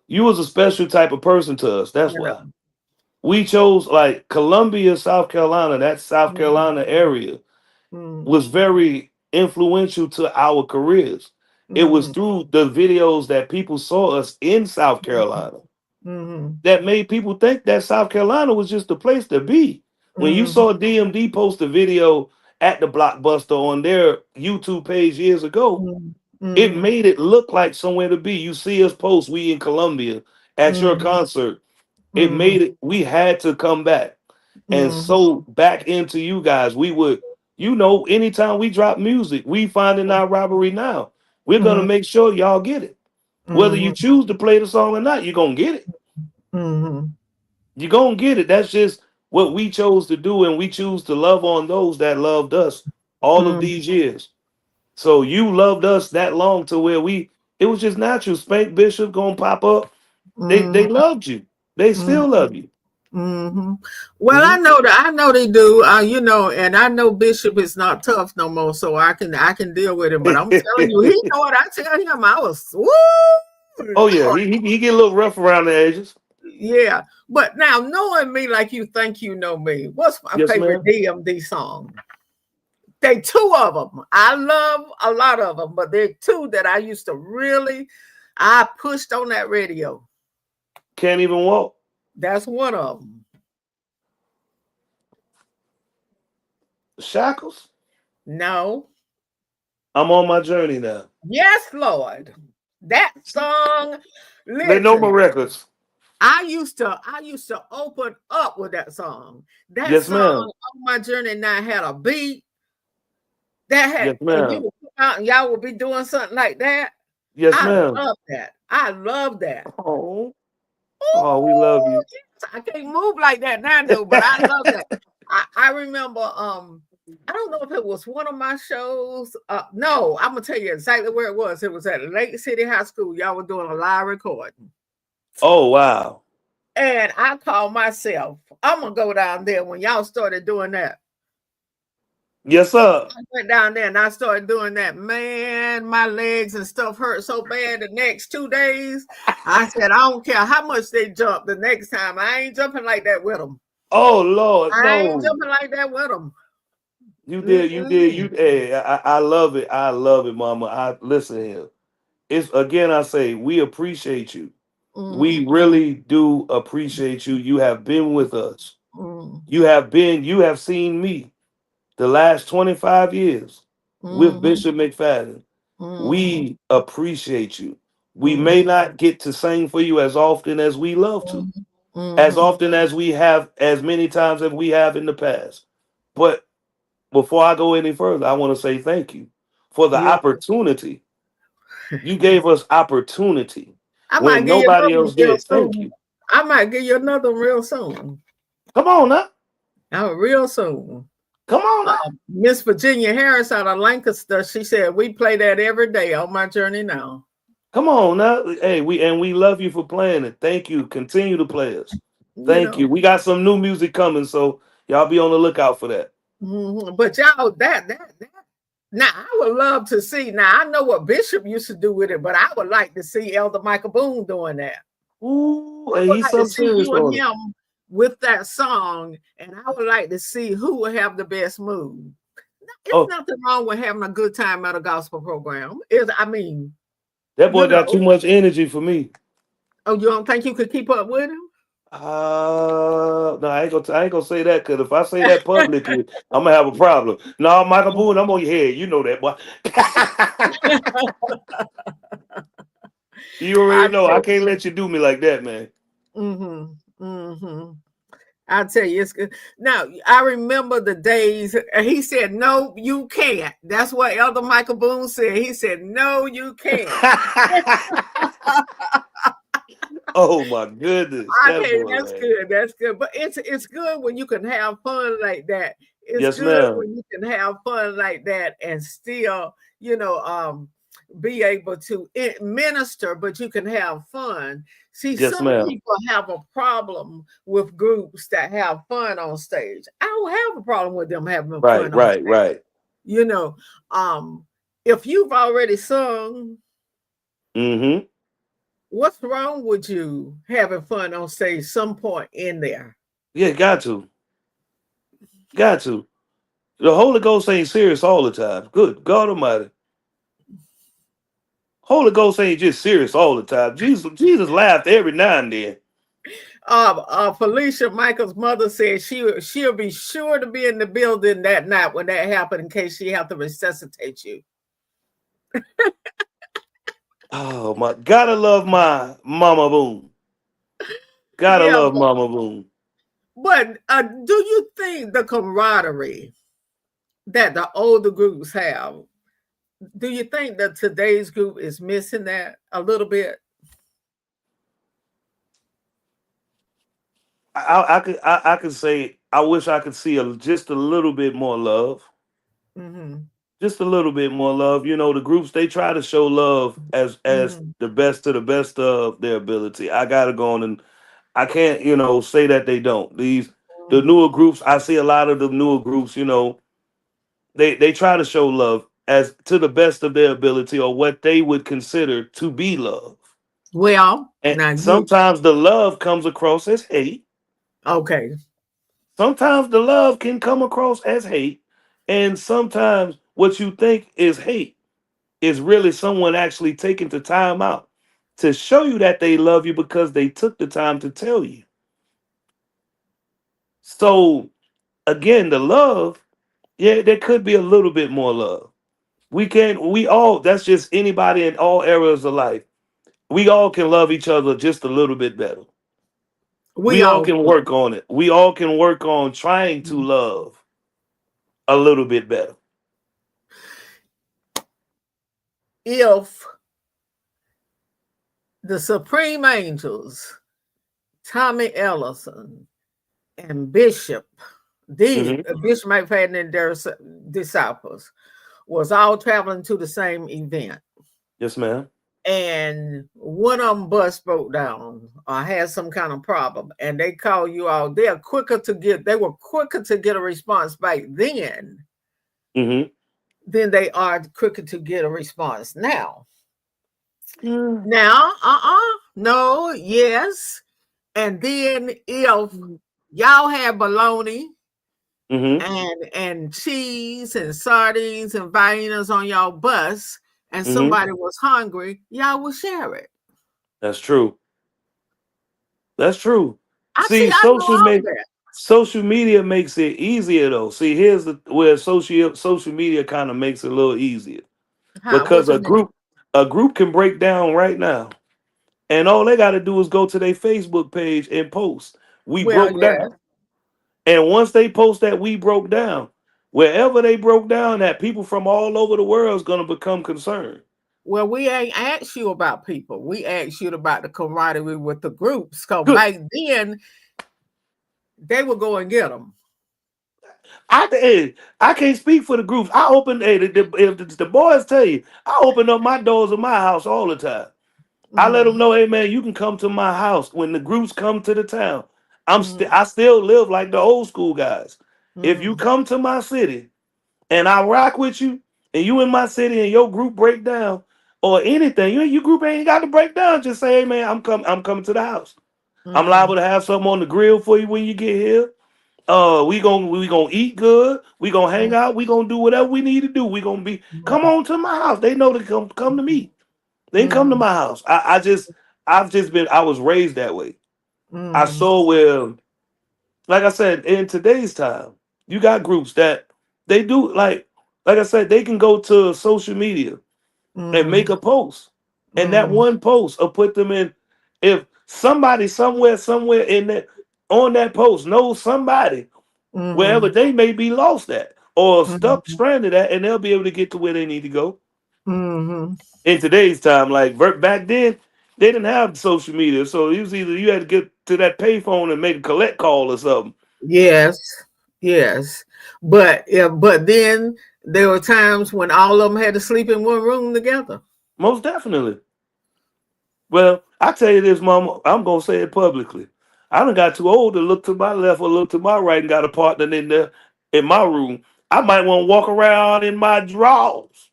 you was a special type of person to us. That's
Yeah.
why we chose like Columbia, South Carolina. That South
Mm,
Carolina area
mm,
was very influential to our careers. It was
mm,
through the videos that people saw us in South Carolina
mm,
that made people think that South Carolina was just the place to be. When you
mm,
saw DMD post a video at the Blockbuster on their YouTube page years ago,
mm,
it
mm,
made it look like somewhere to be. You see us post, we in Columbia at your
mm,
concert. It
mm,
made it, we had to come back. And
mm,
so back into you guys, we would, anytime we drop music, we finding our robbery now. We're gonna
mm,
make sure y'all get it. Whether you
mm,
choose to play the song or not, you're gonna get it.
mm,
You're gonna get it. That's just what we chose to do, and we choose to love on those that loved us all of
mm,
these years. So you loved us that long to where it was just natural. Spank Bishop gonna pop up. They
mm,
loved you. They
mm.
still love you.
Hmm. Well,
Hmm.
I know that I know they do. And I know Bishop is not tough no more, so I can deal with him. But I'm telling you, he know what I tell him. I was woo,
Oh yeah,
Lord,
he get a little rough around the edges.
yeah. But now knowing me like you think you know me, what's my
Yes,
favorite
ma'am.
DMD song? They two of them. I love a lot of them, but there are two that I used to really I pushed on that radio.
Can't even walk.
That's one of them.
Shackles.
No.
I'm on my journey now.
Yes, Lord. That song,
They know my
listen,
records.
I used to open up with that song. That
Yes,
song
ma'am.
on my journey now had a beat that had
Yes,
and you
ma'am.
would come out and y'all would be doing something like that.
Yes,
I
ma'am.
love that. I love that.
Oh, oh, we love
Oh,
you.
yes. I can't move like that now, though, but I love that. I remember I don't know if it was one of my shows. No, I'm gonna tell you exactly where it was. It was at Lake City High School. Y'all were doing a live recording.
Oh wow.
And I called myself, I'm gonna go down there when y'all started doing that.
Yes, sir.
I went down there and I started doing that. Man, my legs and stuff hurt so bad the next 2 days. I said, I don't care how much they jump the next time. I ain't jumping like that with them.
Oh Lord,
I ain't
no.
jumping like that with them.
You did.
Mm-mm.
Hey, I love it. I love it, Mama. I listen here. It's again. I say we appreciate you. We
Mm,
really do appreciate you. You have been with us.
mm,
You have been. You have seen me the last 25 years with
mhm,
Bishop McFadden.
mhm,
We appreciate you. We
mhm,
may not get to sing for you as often as we love to,
mhm,
as
mhm.
often as we have, as many times as we have in the past. But before I go any further, I want to say thank you for the
Yeah.
opportunity. You gave us opportunity
I might
when
give you
nobody
another one
else
real
did. Thank
soon.
you.
I might give you another one real soon.
Come on now.
Real soon.
Come on now.
Miss Virginia Harris out of Lancaster, she said, we play that every day on my journey now.
Come on now. Hey, we love you for playing it. Thank you. Continue to play us.
You
Thank
know.
you. We got some new music coming, so y'all be on the lookout for that.
But y'all, that. Now, I would love to see. Now, I know what Bishop used to do with it, but I would like to see Elder Michael Boone doing that.
Ooh,
I
and
would
he's
like to
some
see
serious
you and
on it.
him with that song, and I would like to see who will have the best mood. It's
Oh,
nothing wrong with having a good time at a gospel program. I mean,
that
you
boy got too
know.
much energy for me.
Oh, you don't think you could keep up with him?
No, I ain't gonna say that because if I say that publicly, I'm gonna have a problem. No, Michael Boone, I'm on your head. You know that, boy. You
I
already know. I
know.
can't let you do me like that, man.
Mm-hmm. Mm-hmm. I'll tell you, it's good. Now, I remember the days he said, "No, you can't." That's what Elder Michael Boone said. He said, "No, you can't."
Oh my goodness,
I
that
tell you,
boy,
that's
man.
good. That's good. But it's good when you can have fun like that. It's
Yes,
good
ma'am.
when you can have fun like that and still, be able to minister, but you can have fun. See,
Yes,
some
ma'am.
people have a problem with groups that have fun on stage. I don't have a problem with them having
Right,
fun on
right,
stage.
right.
You know, if you've already sung,
Mm-hmm.
what's wrong with you having fun on stage some point in there?
Yeah, got to. Got to. The Holy Ghost ain't serious all the time. Good God Almighty. Holy Ghost ain't just serious all the time. Jesus laughed every now and then.
Felicia Michael's mother said she'll be sure to be in the building that night when that happened in case she have to resuscitate you.
Oh my, gotta love my Mama Boom. Gotta
Yeah,
love Mama Boom.
but do you think the camaraderie that the older groups have, do you think that today's group is missing that a little bit?
I could say I wish I could see just a little bit more love.
Hmm.
Just a little bit more love. You know, the groups they try to show love as
Hmm.
the best to the best of their ability. I gotta go on and I can't, say that they don't. The newer groups, I see a lot of the newer groups, they try to show love as to the best of their ability or what they would consider to be love.
Well,
And
now you
sometimes the love comes across as hate.
okay.
Sometimes the love can come across as hate. And sometimes what you think is hate is really someone actually taking the time out to show you that they love you because they took the time to tell you. So again, the love, yeah, there could be a little bit more love. We all, that's just anybody in all areas of life. We all can love each other just a little bit better.
We
We all
all
can work on it. We all can work on trying to love a little bit better.
if the supreme angels, Tommy Ellison and
Hmm.
Bishop McFadden and their disciples was all traveling to the same event.
Yes, ma'am.
And one of them bus broke down or had some kind of problem, and they call you all. They were quicker to get a response back then
Hmm.
than they are quicker to get a response now.
Hmm.
Now, no, yes. And then if y'all had bologna and cheese and sardines and viennas on y'all bus and
Hmm.
somebody was hungry, y'all will share it.
That's true. That's true. See,
I know all that.
social media makes it easier though. See, here's where social media kind of makes it a little easier
How?
because
What you mean?
a group can break down right now, and all they got to do is go to their Facebook page and post. We
Well,
broke
yeah.
down, and once they post that we broke down, wherever they broke down, that people from all over the world is gonna become concerned.
Well, we ain't asked you about people. We asked you about the camaraderie with the groups. Because
Good.
back then, they would go and get them.
I can't speak for the groups. I open if the boys tell you, I open up my doors of my house all the time. I let them
Hmm.
know, hey man, you can come to my house when the groups come to the town.
Hmm.
I still live like the old school guys. If you
Hmm.
come to my city and I rock with you, and you in my city and your group break down or anything, your group ain't got to break down. Just say, hey man, I'm coming to the house. I'm liable
Hmm.
to have something on the grill for you when you get here. We gonna eat good. We gonna hang out. We gonna do whatever we need to do. We gonna be come on to my house. They know to come to me. They can come to
Hmm.
my house. I've just been I was raised that way. I
Hmm.
saw where, like I said, in today's time, you got groups that they do like I said, they can go to social media and make
Hmm.
a post. And that
Hmm.
one post will put them in if somebody somewhere in that. on that post knows somebody wherever
Mm-hmm.
they may be lost at or stuck
Mm-hmm.
stranded at, and they'll be able to get to where they need to go.
Mm-hmm.
In today's time, like back then, they didn't have social media, so it was either you had to get to that payphone and make a collect call or something.
Yes, yes. But yeah, but then there were times when all of them had to sleep in one room together.
Most definitely. Well, I tell you this, Mama, I'm gonna say it publicly. I done got too old to look to my left or look to my right and got a partner in there in my room. I might want to walk around in my drawers.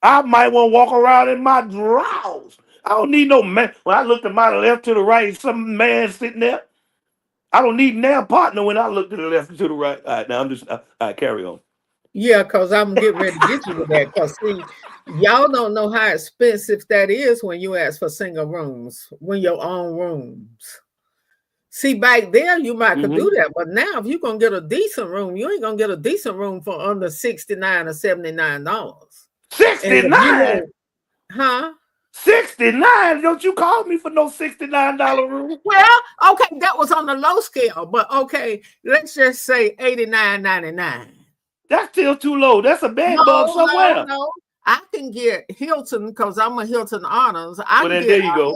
I might want to walk around in my drawers. I don't need no man. When I look to my left to the right, some man sitting there. I don't need now partner when I look to the left and to the right. All right, now I'm just all right, carry on.
Yeah, because I'm getting ready to get you with that. Because see, y'all don't know how expensive that is when you ask for single rooms, when your own rooms. See, back there you might could do
Mm-hmm.
that, but now if you're gonna get a decent room, you ain't gonna get a decent room for under $69 or $79. And if you
69.
want, huh?
69. Don't you call me for no $69 room.
Well, okay, that was on the low scale, but okay, let's just say 89.99.
That's still too low. That's a bed bug
No, no,
somewhere.
no. I can get Hilton because I'm a Hilton honors.
Well, then there you go.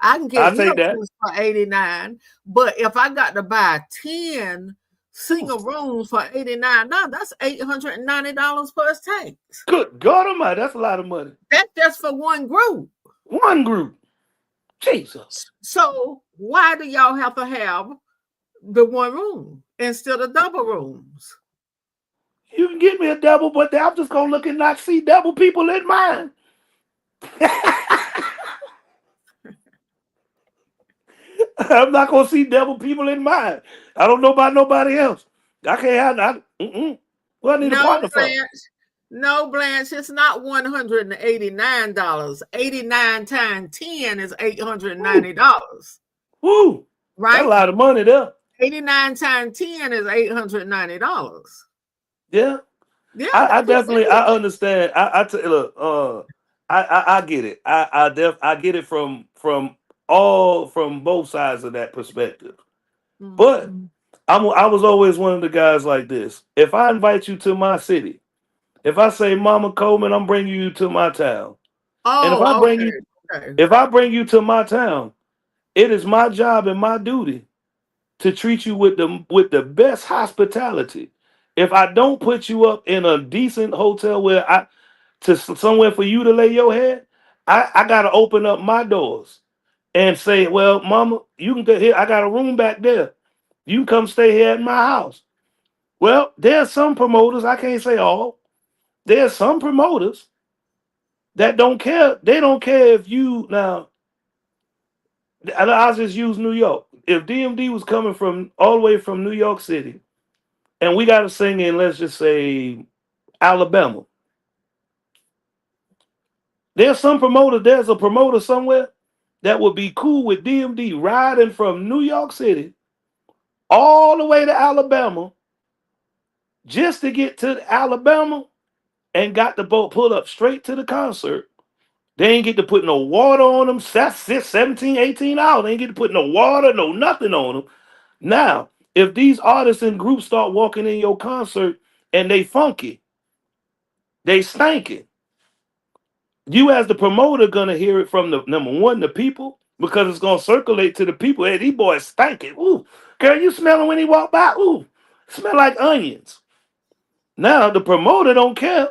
I can get
I'll take that.
Hilton's for 89. But if I got to buy 10
Ooh,
single rooms for 89, now that's $890 plus tax.
good God Almighty, that's a lot of money.
That's just for one group.
One group. Jesus.
So why do y'all have to have the one room instead of double rooms?
You can get me a double, but I'm just gonna look and not see double people in mine. I'm not gonna see double people in mine. I don't know about nobody else. I can't have that. What I need a
No,
partner for?
Blanche. No, Blanche, it's not $189. 89 times 10 is
Woo,
$890,
woo. That's a
right?
lot of money there.
89 times 10 is $890.
Yeah.
Yeah,
I
that's what
definitely
it
I
is.
understand. Look, I get it. I get it from both sides of that perspective. But
Mhm.
I was always one of the guys like this. If I invite you to my city, if I say, Mama Coleman, I'm bringing you to my town, and
Oh, okay. Okay.
if I bring you to my town, it is my job and my duty to treat you with the best hospitality. If I don't put you up in a decent hotel where I to somewhere for you to lay your head, I gotta open up my doors and say, well, Mama, you can get here. I got a room back there. You can come stay here at my house. Well, there's some promoters, I can't say all. There's some promoters that don't care. They don't care if you now. I'll just use New York. If DMD was coming from all the way from New York City, and we got to sing in, let's just say, Alabama. There's a promoter somewhere that would be cool with DMD riding from New York City all the way to Alabama just to get to Alabama and got the boat pulled up straight to the concert. They ain't get to put no water on them. That's 17, 18 hours. They ain't get to put no water, no nothing on them. Now, if these artists and groups start walking in your concert and they funky, they stanky, you as the promoter gonna hear it from the number one, the people, because it's gonna circulate to the people. Hey, these boys stinking. Ooh, girl, you smell him when he walk by. Ooh, smell like onions. Now the promoter don't care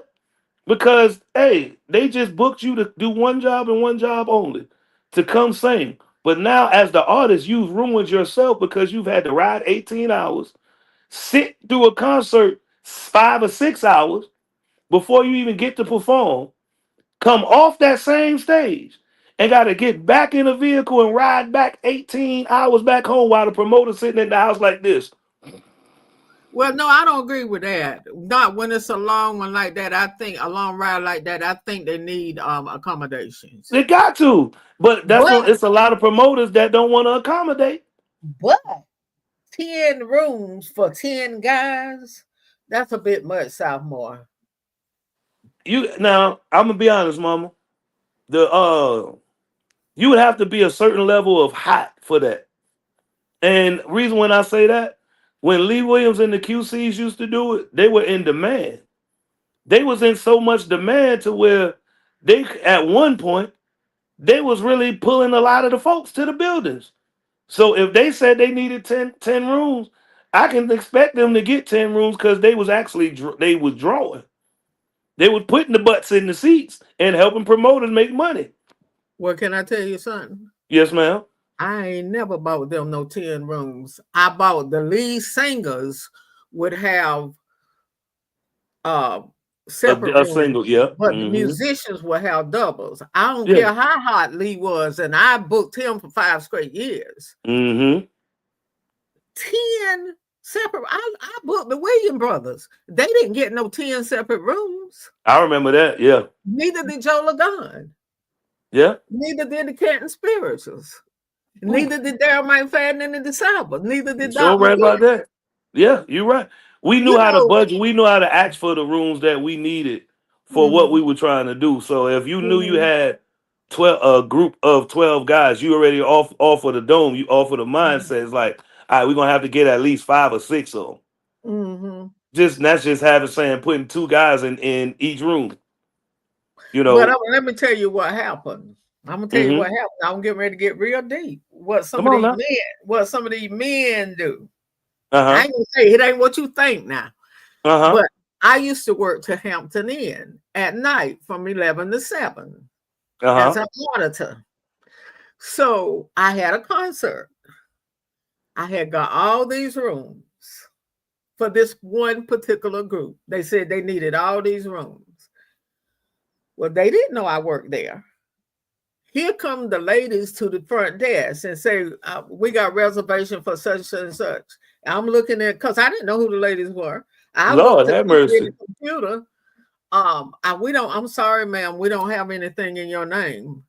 because hey, they just booked you to do one job and one job only, to come sing. But now as the artist, you've ruined yourself because you've had to ride 18 hours, sit through a concert 5 or 6 hours before you even get to perform, come off that same stage, and got to get back in a vehicle and ride back 18 hours back home while the promoter sitting in the house like this.
Well, no, I don't agree with that. Not when it's a long one like that. I think a long ride like that. I think they need accommodations.
They got to, but
But
it's a lot of promoters that don't want to accommodate.
but 10 rooms for 10 guys, that's a bit much, sophomore.
You now, I'm gonna be honest, Mama. The you would have to be a certain level of hot for that. And reason when I say that, when Lee Williams and the QCs used to do it, they were in demand. They was in so much demand to where they at one point they was really pulling a lot of the folks to the buildings. So if they said they needed 10 rooms, I can expect them to get 10 rooms because they was actually they was drawing. They was putting the butts in the seats and helping promoters make money.
Well, can I tell you something?
Yes, ma'am.
I ain't never bought them no 10 rooms. I bought the lead singers would have separate
A
rooms,
single, yeah.
but the
Mm-hmm.
musicians will have doubles. I don't
Yeah.
care how hot Lee was, and I booked him for 5 straight years.
Mm-hmm.
10 separate. I booked the Williams brothers. They didn't get no 10 separate rooms.
I remember that, yeah.
Neither did Joe Lagun.
Yeah.
Neither did the Canton Spirituals. Neither did Daryl McFadden and the Disciples. Neither did
Sure
Doc
right about
McGee.
that. Yeah, you're right. We knew
You
how to
know,
budget. We knew how to ask for the rooms that we needed for what we were trying to do. So if you knew you had 12 a group of 12 guys, you already offer the dome, you offer the mindset. It's like, all right, we're gonna have to get at least 5 or 6 of them. That's just having saying putting 2 guys in each room. You know.
But let me tell you what happened. I'm gonna tell you what happened. I'm getting ready to get real deep. What some of these men do. I ain't gonna say it ain't what you think now. But I used to work to Hampton Inn at night from 11 to 7 as an auditor. So I had a concert. I had got all these rooms for this one particular group. They said they needed all these rooms. Well, they didn't know I worked there. Here come the ladies to the front desk and say, we got reservation for such and such. I'm looking at, because I didn't know who the ladies were. I
Lord
looked at
have mercy.
the computer. I'm sorry, ma'am, we don't have anything in your name.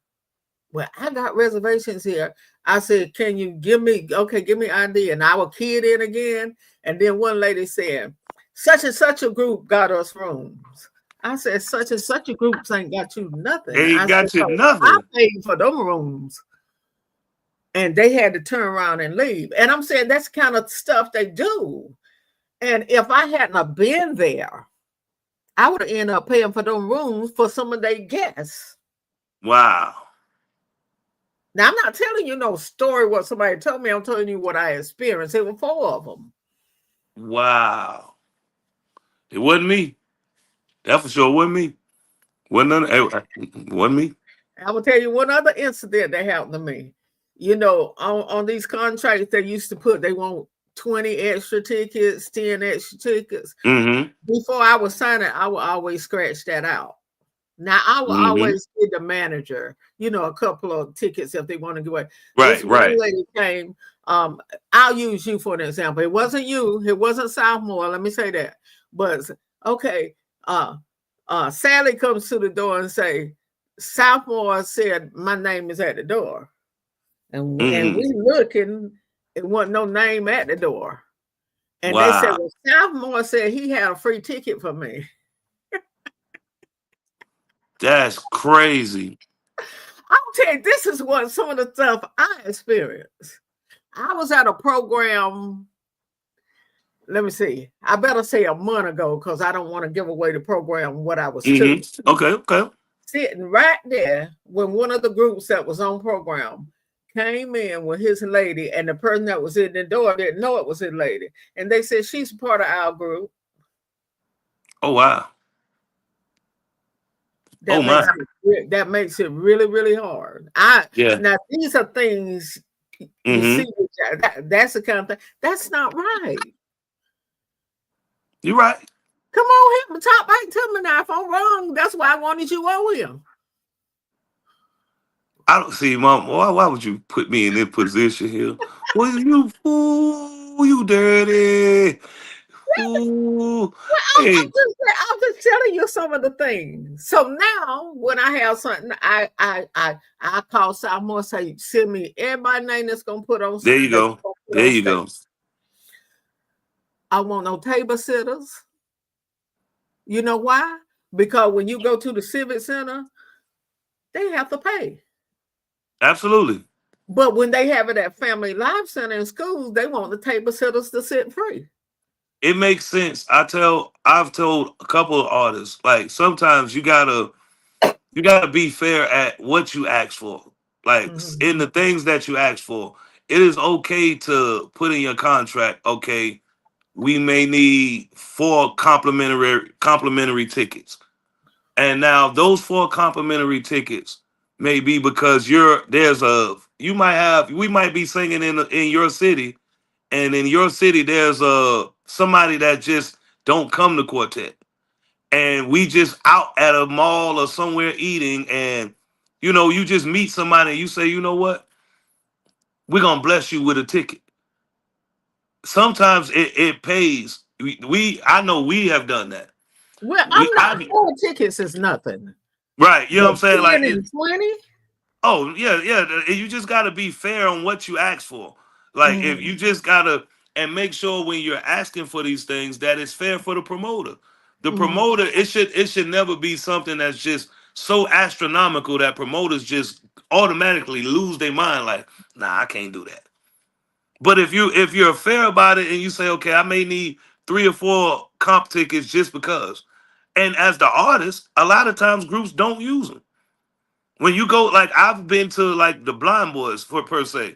Well, I got reservations here. I said, can you give me ID? And I would key it in again. And then one lady said, such and such a group got us rooms. I said, such and such a group ain't got you nothing.
They ain't got you nothing.
I paid for them rooms. And they had to turn around and leave. And I'm saying that's the kind of stuff they do. And if I hadn't have been there, I would have ended up paying for them rooms for some of their guests.
Wow.
Now, I'm not telling you no story what somebody told me. I'm telling you what I experienced. There were 4 of them.
Wow. It wasn't me. That for sure wasn't me. Wasn't me.
I will tell you one other incident that happened to me. You know, on these contracts, they want 20 extra tickets, 10 extra tickets. Before I was signing, I would always scratch that out. Now, I will always give the manager, a couple of tickets if they want to give away. This one lady came. I'll use you for an example. It wasn't you. It wasn't Sophomore. Let me say that. But, okay, Sally comes to the door and say, Sophomore said, my name is at the door. And we looking, it wasn't no name at the door. And they said, well, Sophomore said he had a free ticket for me.
That's crazy.
I'll tell you, this is what some of the stuff I experienced. I was at a program, let me see, I better say a month ago because I don't want to give away the program what I was to.
Okay.
Sitting right there when one of the groups that was on program came in with his lady, and the person that was in the door didn't know it was his lady. And they said, she's part of our group.
Oh, wow.
That makes it really, really hard. Now, these are things you see. That's the kind of thing. That's not right.
You're right.
Come on, talk back to me now. If I'm wrong, that's why I wanted you over here.
I don't see, Mom. Why would you put me in this position here? Well, you fool, you dirty. Ooh.
Well, I'm just telling you some of the things. So now, when I have something, I call Sophomore, say, send me everybody's name that's gonna put on.
There you go. There you go.
I want no table sitters. You know why? Because when you go to the Civic Center, they have to pay.
Absolutely.
But when they have it at Family Life Center in schools, they want the table sitters to sit free.
It makes sense. I've told a couple of artists, like sometimes you gotta be fair at what you ask for. Like
Mhm.
in the things that you ask for, it is okay to put in your contract. Okay, we may need 4 complimentary tickets, and now those 4 complimentary tickets may be because we might be singing in your city, and in your city there's somebody that just don't come to quartet, and we just out at a mall or somewhere eating, and you just meet somebody and you say, you know what, we're gonna bless you with a ticket. Sometimes it pays. I know we have done that.
Well,
we
I'm not
I
four tickets is nothing.
Right, you know what
But
I'm saying, like
10
it.
and 20?
Oh yeah, yeah. You just got to be fair on what you ask for. Like if
Mhm.
you just gotta and make sure when you're asking for these things that it's fair for the promoter. The
Mhm.
promoter, it should never be something that's just so astronomical that promoters just automatically lose their mind. Like, nah, I can't do that. But if you're fair about it and you say, okay, I may need 3 or 4 comp tickets just because. And as the artist, a lot of times groups don't use them. When you go, like I've been to like the Blind Boys for per se.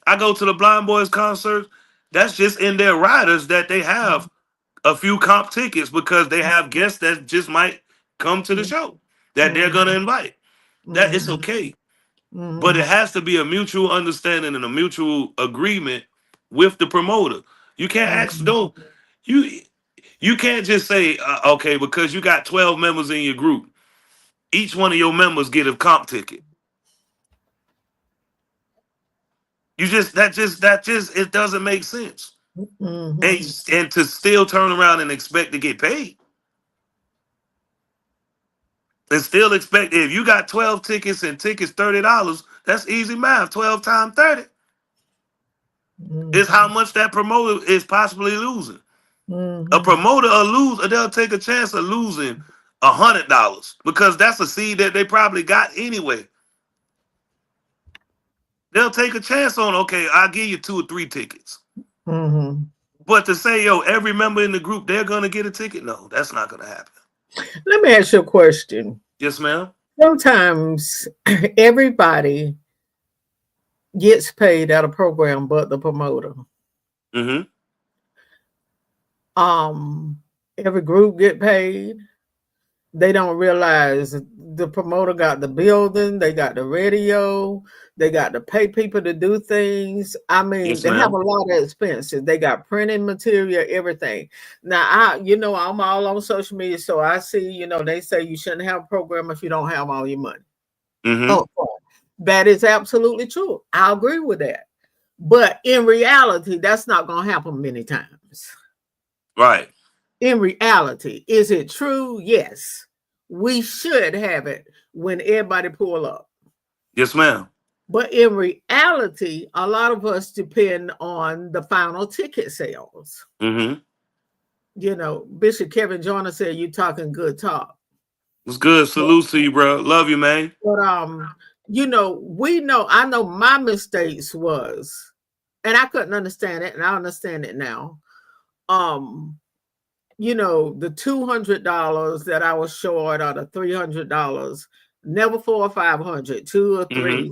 I go to the Blind Boys concerts. That's just in their riders that they have a few comp tickets because they have guests that just might come to the show that they're gonna
Mhm.
invite. That it's
Mhm.
okay, but it
Mhm.
has to be a mutual understanding and a mutual agreement with the promoter. You can't ask
Mhm.
don't you you can't just say okay, because you got 12 members in your group. Each one of your members get a comp ticket. You just that just it doesn't make sense. And
Mhm.
and to still turn around and expect to get paid and still expect, if you got 12 tickets and tickets $30, that's easy math. 12 times 30 is how
Mhm.
much that promoter is possibly losing. A
Mhm.
promoter will lose, or they'll take a chance of losing $100 because that's a seed that they probably got anyway. They'll take a chance on, okay, I'll give you 2 or 3 tickets.
Mhm.
But to say, yo, every member in the group, they're gonna get a ticket, no, that's not gonna happen.
Let me ask you a question.
Yes, ma'am.
Sometimes everybody gets paid at a program but the promoter.
Mm-hmm.
Um, every group get paid. They don't realize the promoter got the building, they got the radio, they got to pay people to do things. I mean,
Yes,
they have
ma'am.
a lot of expenses. They got printing material, everything. Now, I'm all on social media, so I see, they say you shouldn't have a program if you don't have all your money.
Mm-hmm.
Oh, that is absolutely true. I agree with that. But in reality, that's not going to happen many times.
Right.
In reality, is it true? Yes. We should have it when everybody pull up.
Yes, ma'am.
But in reality, a lot of us depend on the final ticket sales.
Mm-hmm.
Bishop Kevin Joyner said, "You talking good talk."
It's good. Salute to you, bro. Love you, man.
But I know my mistakes was, and I couldn't understand it, and I understand it now. Um, the $200 that I was short, or the $300, never 4 or 500, 2 or 3.
Mm-hmm.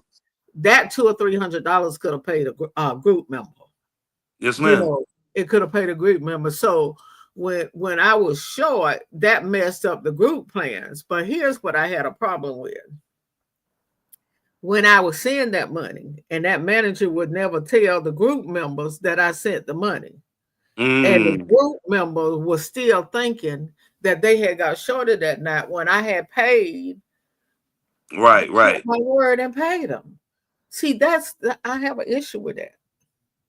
That $200 or $300 could have paid a group member.
Yes,
You
ma'am.
know, it could have paid a group member. So when I was short, that messed up the group plans. But here's what I had a problem with. When I was seeing that money, and that manager would never tell the group members that I sent the money. And the
Mm.
group members was still thinking that they had got shorted that night when I had paid,
Right,
kept
right.
my word and paid them. See, I have an issue with that.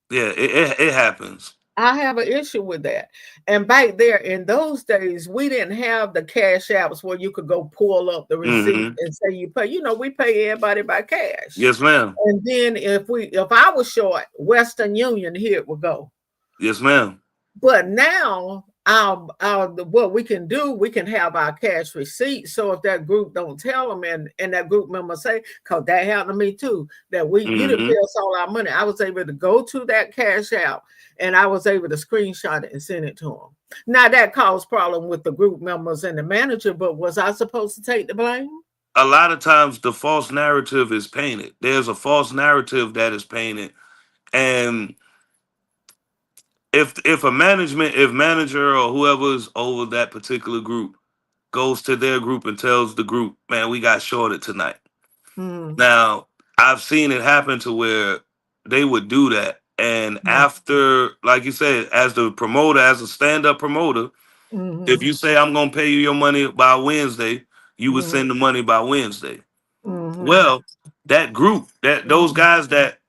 Yeah, it happens.
I have an issue with that. And back there in those days, we didn't have the cash apps where you could go pull up the receipt
Mm-hmm.
and say you pay. We pay everybody by cash.
Yes, ma'am.
And then if I was short, Western Union, here it would go.
Yes, ma'am.
But now what we can do, we can have our cash receipt. So if that group don't tell them, and that group member say, because that happened to me too, that you didn't pay us all our money, I was able to go to that cash out and I was able to screenshot it and send it to them. Now that caused problem with the group members and the manager, but was I supposed to take the blame?
A lot of times the false narrative is painted. There's a false narrative that is painted. And if manager or whoever's over that particular group goes to their group and tells the group, man, we got shorted tonight. Now, I've seen it happen to where they would do that. And after, like you said, as the promoter, as a stand-up promoter, if you say I'm gonna pay you your money by Wednesday, you would send the money by Wednesday. Well, that group, that those guys that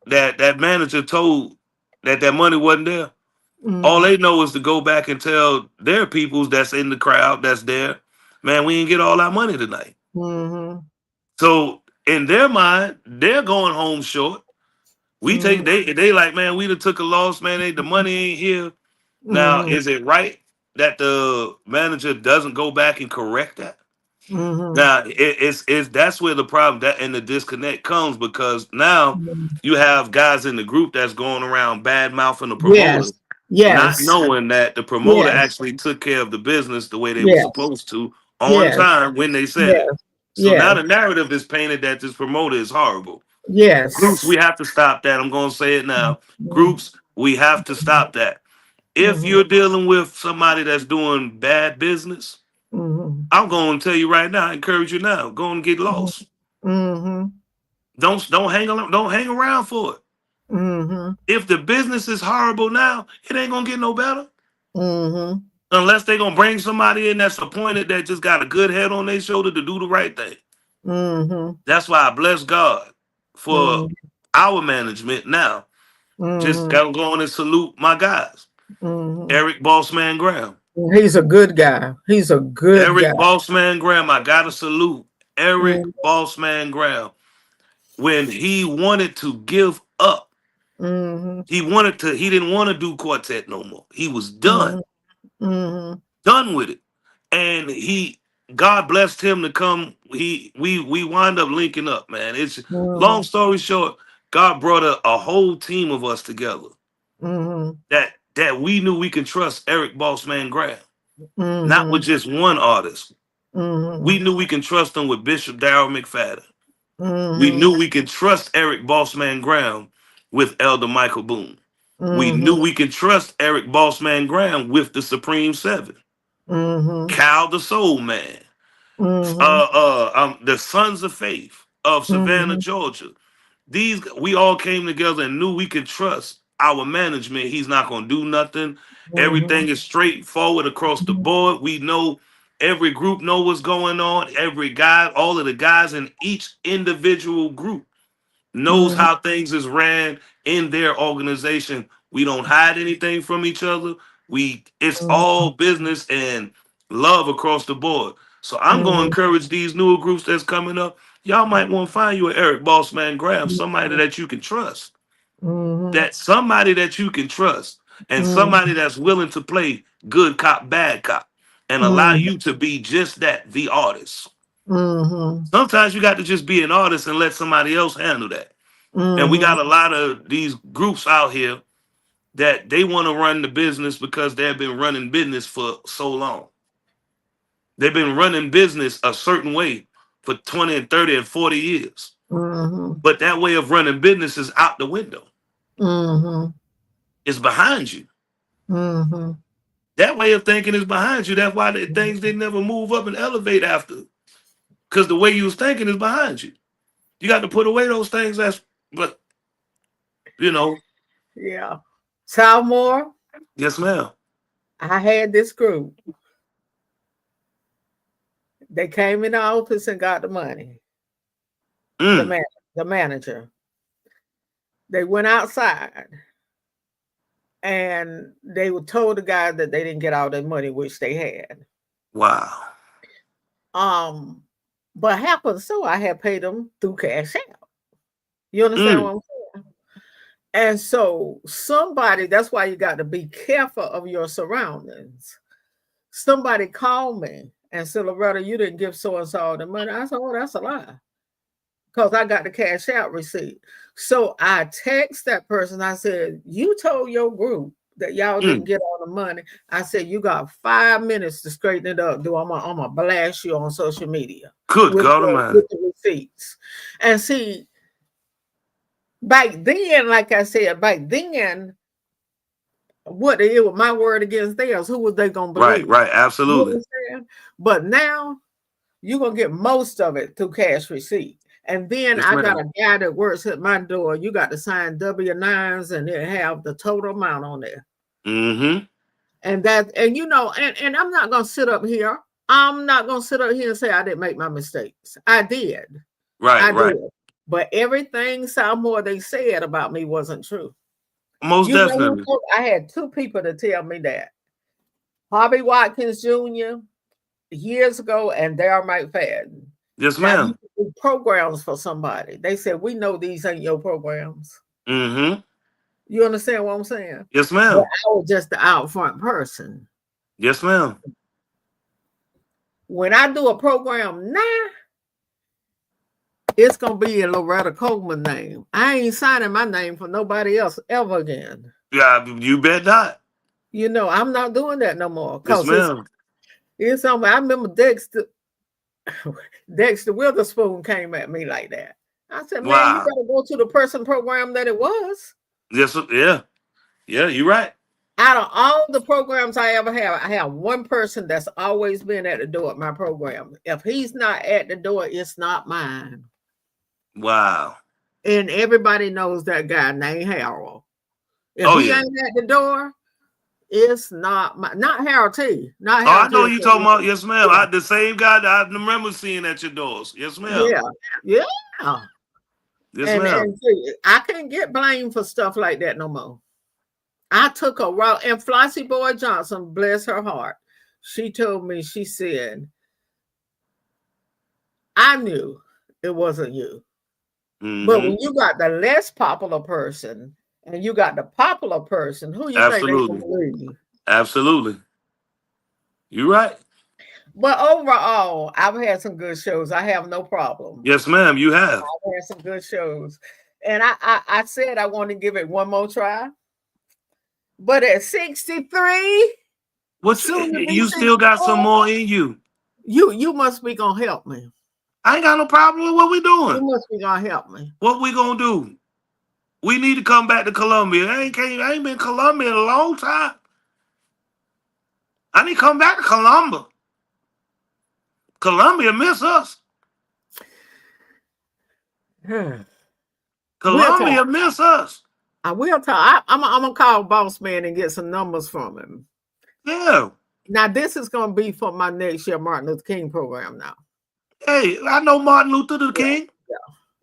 manager told that money wasn't there, all they know is to go back and tell their peoples that's in the crowd that's there, man, we didn't get all our money tonight. So in their mind, they're going home short. We take they like, man, we done took a loss, man. The money ain't here. Now, is it right that the manager doesn't go back and correct that? Now, it's that's where the problem that and the disconnect comes, because now you have guys in the group that's going around bad mouthing the promoter,
Yes.
not
Yes.
knowing that the promoter
Yes.
actually took care of the business the way they were
Yes.
supposed to on
Yes.
time when they said it.
Yes.
So now
Yes.
the narrative is painted that this promoter is horrible. Groups,
Yes.
we have to stop that. I'm going to say it now. Groups, we have to stop that. If you're dealing with somebody that's doing bad business, I'm going to tell you right now, I encourage you now, go and get lost. Don't hang around, don't hang around for it. If the business is horrible now, it ain't gonna get no better. Unless they're gonna bring somebody in that's appointed that just got a good head on their shoulder to do the right thing. That's why I bless God for our management now. Just gotta go on and salute my guys. Eric Bossman Graham.
He's a good guy. He's a good guy.
Eric Bossman Graham, I gotta salute Eric Bossman Graham. When he wanted to give up, he didn't want to do quartet no more. He was done. Done with it. And God blessed him to come. We wind up linking up, man. It's long story short, God brought a whole team of us together that we knew we could trust Eric Bossman Graham. Not with just one artist. We knew we can trust him with Bishop Darrell McFadden. We knew we could trust Eric Bossman Graham with Elder Michael Boone. We knew we could trust Eric Bossman Graham with the Supreme Seven. Cal the Soul Man. The Sons of Faith of Savannah, Georgia. We all came together and knew we could trust our management. He's not gonna do nothing. Everything is straightforward across the board. We know every group know what's going on. Every guy, all of the guys in each individual group knows how things is ran in their organization. We don't hide anything from each other. It's all business and love across the board. So I'm going to encourage these newer groups that's coming up. Y'all might want to find you an Eric Bossman Graham, somebody that you can trust. That somebody that you can trust, and somebody that's willing to play good cop, bad cop, and allow you to be just that, the artist. Sometimes you got to just be an artist and let somebody else handle that. And we got a lot of these groups out here that they want to run the business because they've been running business for so long. They've been running business a certain way for 20 and 30 and 40 years. But that way of running business is out the window. It's behind you. That way of thinking is behind you. That's why the things they never move up and elevate after. Because the way you was thinking is behind you. You got to put away those things but
Yeah. Sophomore,
yes, ma'am.
I had this group. They came in the office and got the money. The manager. They went outside and they were told the guy that they didn't get all their money, which they had.
Wow.
But happened so I had paid them through cash out. You understand what I'm saying? And so somebody, that's why you got to be careful of your surroundings. Somebody called me and said, Loretta, you didn't give so and so all the money. I said, oh, that's a lie. Because I got the cash out receipt. So I text that person. I said, you told your group that y'all didn't get all the money. I said, you got 5 minutes to straighten it up. I'm gonna blast you on social media
Good God
with
Almighty.
the receipts. And see, back then, like I said, back then, what it was my word against theirs. Who was they gonna
Right,
believe?
right,
You
absolutely.
understand? But now you're gonna get most of it through cash receipt. And then
Yes,
I got
ma'am.
a guy that works at my door. You got to sign W-9s and it have the total amount on there.
Mm-hmm.
And you know, and I'm not gonna sit up here. I'm not gonna sit up here and say I didn't make my mistakes. I did.
Right,
I did.
right.
But everything Sophomore they said about me wasn't true.
Most
You know who
definitely.
I had two people to tell me that. Harvey Watkins Jr. years ago and Darryl McFadden.
Yes,
Now you
ma'am.
can do programs for somebody. They said, we know these ain't your programs.
Mm-hmm.
You understand what I'm saying?
Yes,
But
ma'am.
I was just the out front person.
Yes, ma'am.
When I do a program now, it's gonna be in Loretta Coleman name. I ain't signing my name for nobody else ever again.
Yeah, you bet not.
You know, I'm not doing that no more.
Yes,
Cause
ma'am.
it's something I remember Dexter Witherspoon came at me like that. I said, man, you
Wow.
better go to the person program that it was.
Yes, yeah. Yeah, you're right.
Out of all the programs I ever have, I have one person that's always been at the door at my program. If he's not at the door, it's not mine.
Wow.
And everybody knows that guy named Harold. If
Oh,
he
yeah.
ain't at the door, it's not not Harold T. Not
Oh, I
Harold
know
T.
you talking about. Yes, ma'am.
Yeah,
The same guy that I remember seeing at your doors. Yes, ma'am.
yeah, yeah.
Yes,
And
ma'am.
see, I can't get blamed for stuff like that no more. I took a route, and Flossie Boyd Johnson, bless her heart, she told me, she said, I knew it wasn't you. But
Mm-hmm.
when you got the less popular person and you got the popular person, who you think they gonna
Absolutely.
believe?
Absolutely. You're right.
But overall, I've had some good shows. I have no problem.
Yes, ma'am. You have.
I've had some good shows. And I said I want to give it one more try. But at 63,
What
soon to be
you still got some
64,
more in you?
you must be gonna help me.
I ain't got no problem with what we
You
doing.
must be gonna help me.
What we gonna do? We need to come back to Columbia. I ain't been to Columbia in a long time. I need to come back to Columbia. Columbia miss us.
We'll
Columbia
talk.
miss us.
I will talk. I'm gonna call Boss Man and get some numbers from him.
Yeah.
Now this is gonna be for my next year Martin Luther King program now.
Hey, I know Martin Luther the
Yeah,
King.
yeah.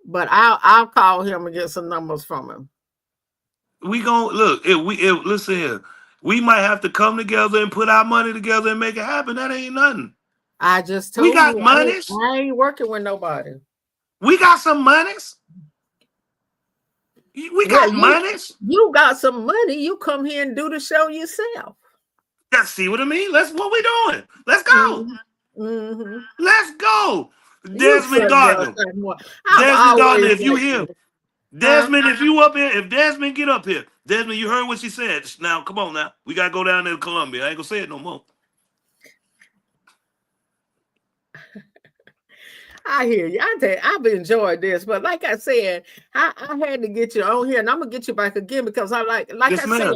But I'll call him and get some numbers from him.
We gon' look. If listen here, we might have to come together and put our money together and make it happen. That ain't nothing.
I just
We
told
got
you
monies.
I ain't working with nobody.
We got some monies. We
Well,
got monies.
you got some money. You come here and do the show yourself.
Let's see what I mean. Let's what we doing. Let's go.
Mm-hmm. Mm-hmm.
Let's go.
You
Desmond
said there
Gardner.
somewhere. I've
Desmond Gardner,
always
if you
liked
here,
you. Huh?
Desmond, if you up here, if Desmond get up here, Desmond, you heard what she said. Now, come on now. We gotta go down there to Columbia. I ain't gonna say it no more.
I hear you. I tell you, I've enjoyed this, but like I said, I had to get you on here, and I'm gonna get you back again because like
Yes,
I said,
ma'am.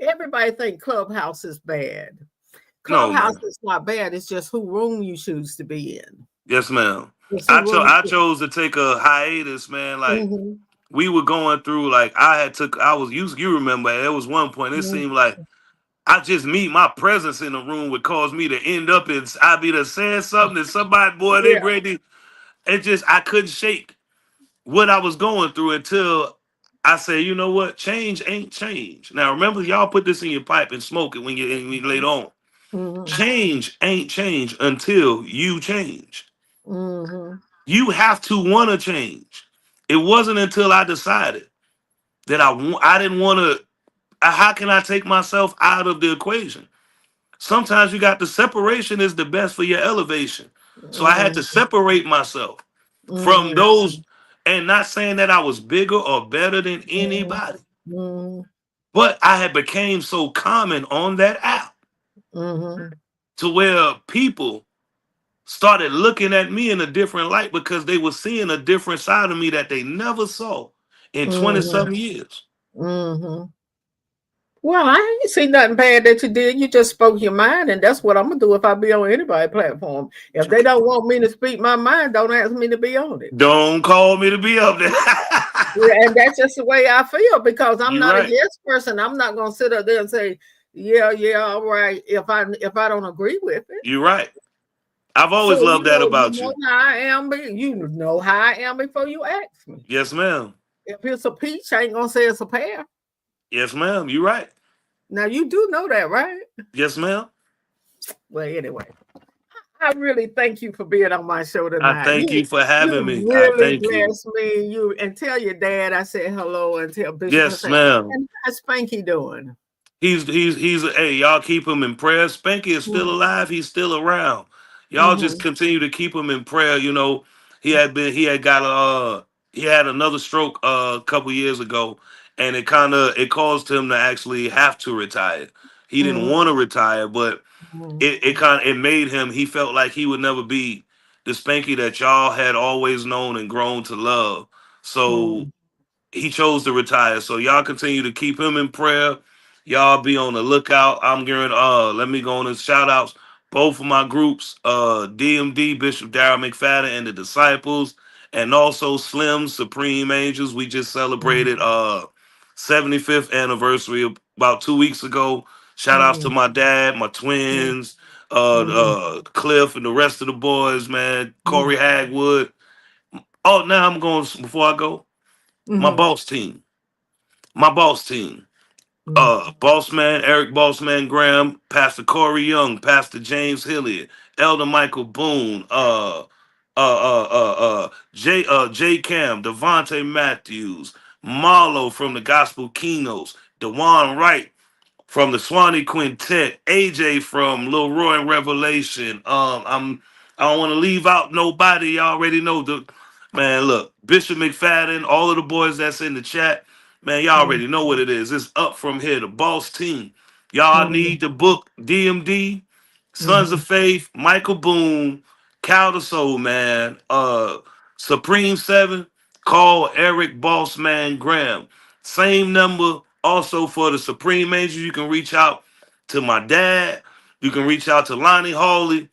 everybody think Clubhouse is bad.
No,
Clubhouse
ma'am.
is not bad. It's just who room you choose to be in.
Yes, ma'am.
It's who room.
I chose to take a hiatus, man. Like
Mm-hmm.
we were going through, like I was you remember there was one point it seemed like I just my presence in the room would cause me to end up in I'd be to saying something that somebody boy they
Yeah.
ready. It just I couldn't shake what I was going through until I said, you know what? Change ain't change. Now remember, y'all put this in your pipe and smoke it when you later on.
Mm-hmm.
Change ain't change until you change.
Mm-hmm.
You have to want to change. It wasn't until I decided. that I didn't want to. How can I take myself out of the equation? Sometimes you got the separation is the best for your elevation. So I had to
Mm-hmm.
separate myself from
Mm-hmm.
those, and not saying that I was bigger or better than anybody,
Mm-hmm.
but I had became so common on that app
Mm-hmm.
to where people started looking at me in a different light because they were seeing a different side of me that they never saw in 20
Mm-hmm.
some years.
Mm-hmm. Well, I ain't see nothing bad that you did. You just spoke your mind, and that's what I'm gonna do if I be on anybody's platform. If they don't want me to speak my mind, don't ask me to be on it.
Don't call me to be up there.
Yeah, and that's just the way I feel because I'm
You're
not a
right.
yes person. I'm not gonna sit up there and say, yeah, yeah, all right, if I don't agree with it.
You're right. I've
So
always loved that
you
about
know
you.
how I am. You know how I am before you ask me.
Yes, ma'am.
If it's a peach, I ain't gonna say it's a pear.
Yes, ma'am. You're right.
Now you do know that, right?
Yes, ma'am.
Well, anyway. I really thank you for being on my show
I
tonight.
thank you for having
You
me. I
really
thank you.
blessed me. You and tell your dad I said hello and tell Bishop I
Yes,
said,
ma'am.
and how's Spanky doing?
Hey, y'all keep him in prayer. Spanky is still alive. He's still around. Y'all just
Mm-hmm.
continue to keep him in prayer. You know, he had another stroke a couple years ago, and it caused him to actually have to retire. He didn't
Mm-hmm.
want to retire, but it made him, he felt like he would never be the Spanky that y'all had always known and grown to love. So
Mm-hmm.
he chose to retire. So y'all continue to keep him in prayer. Y'all be on the lookout. I'm getting let me go on and shout outs. Both of my groups, DMD, Bishop Darrell McFadden and the Disciples, and also Slim Supreme Angels. We just celebrated 75th anniversary about 2 weeks ago. Shout outs to my dad, my twins, Cliff and the rest of the boys, man. Corey Hagwood. Oh, now I'm going before I go. My
Mm-hmm.
boss team. My boss team. Boss man Eric Bossman Graham, Pastor Corey Young, Pastor James Hilliard, Elder Michael Boone, J Cam, Devontae Matthews, Marlo from the Gospel Keynotes, Dewan Wright from the Swanee Quintet, AJ from Lil Roy and Revelation. I don't want to leave out nobody. You already know the man. Look, Bishop McFadden, all of the boys that's in the chat, man. Y'all already know what it is. It's up from here. The boss team. Y'all need the book DMD, Sons of Faith, Michael Boone, Cal the Soul Man, Supreme Seven. Call Eric Bossman Graham. Same number also for the Supreme Angels. You can reach out to my dad. You can reach out to Lonnie Hawley.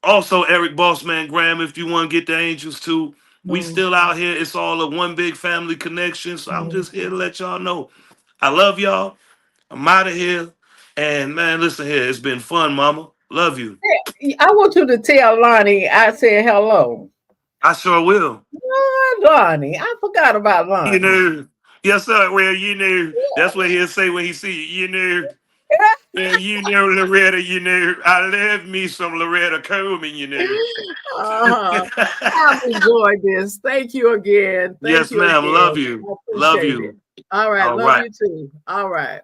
Also, Eric Bossman Graham, if you want to get the Angels too. We still out here. It's all a one big family connection. So I'm just here to let y'all know. I love y'all. I'm out of here. And man, listen here. It's been fun, mama. Love you.
I want you to tell Lonnie I said hello.
I sure will.
Oh, Lonnie, I forgot about
You
Lonnie.
know. Yes, sir. Well, you know. That's what he'll say when he see you. You know. Well, you know, Loretta, you know, I love me some Loretta Coleman, you know.
I've enjoyed this. Thank you again. Thank
Yes,
you
ma'am. Love
again.
you.
I
Love
appreciate it.
you.
All right.
All
Love
right.
you too. All right.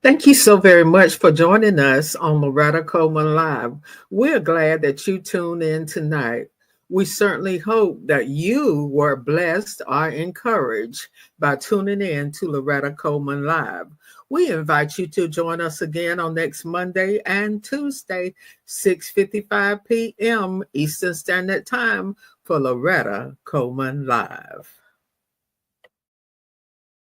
Thank you so very much for joining us on Loretta Coleman Live. We're glad that you tuned in tonight. We certainly hope that you were blessed or encouraged by tuning in to Loretta Coleman Live. We invite you to join us again on next Monday and Tuesday, 6:55 p.m. Eastern Standard Time for Loretta Coleman Live.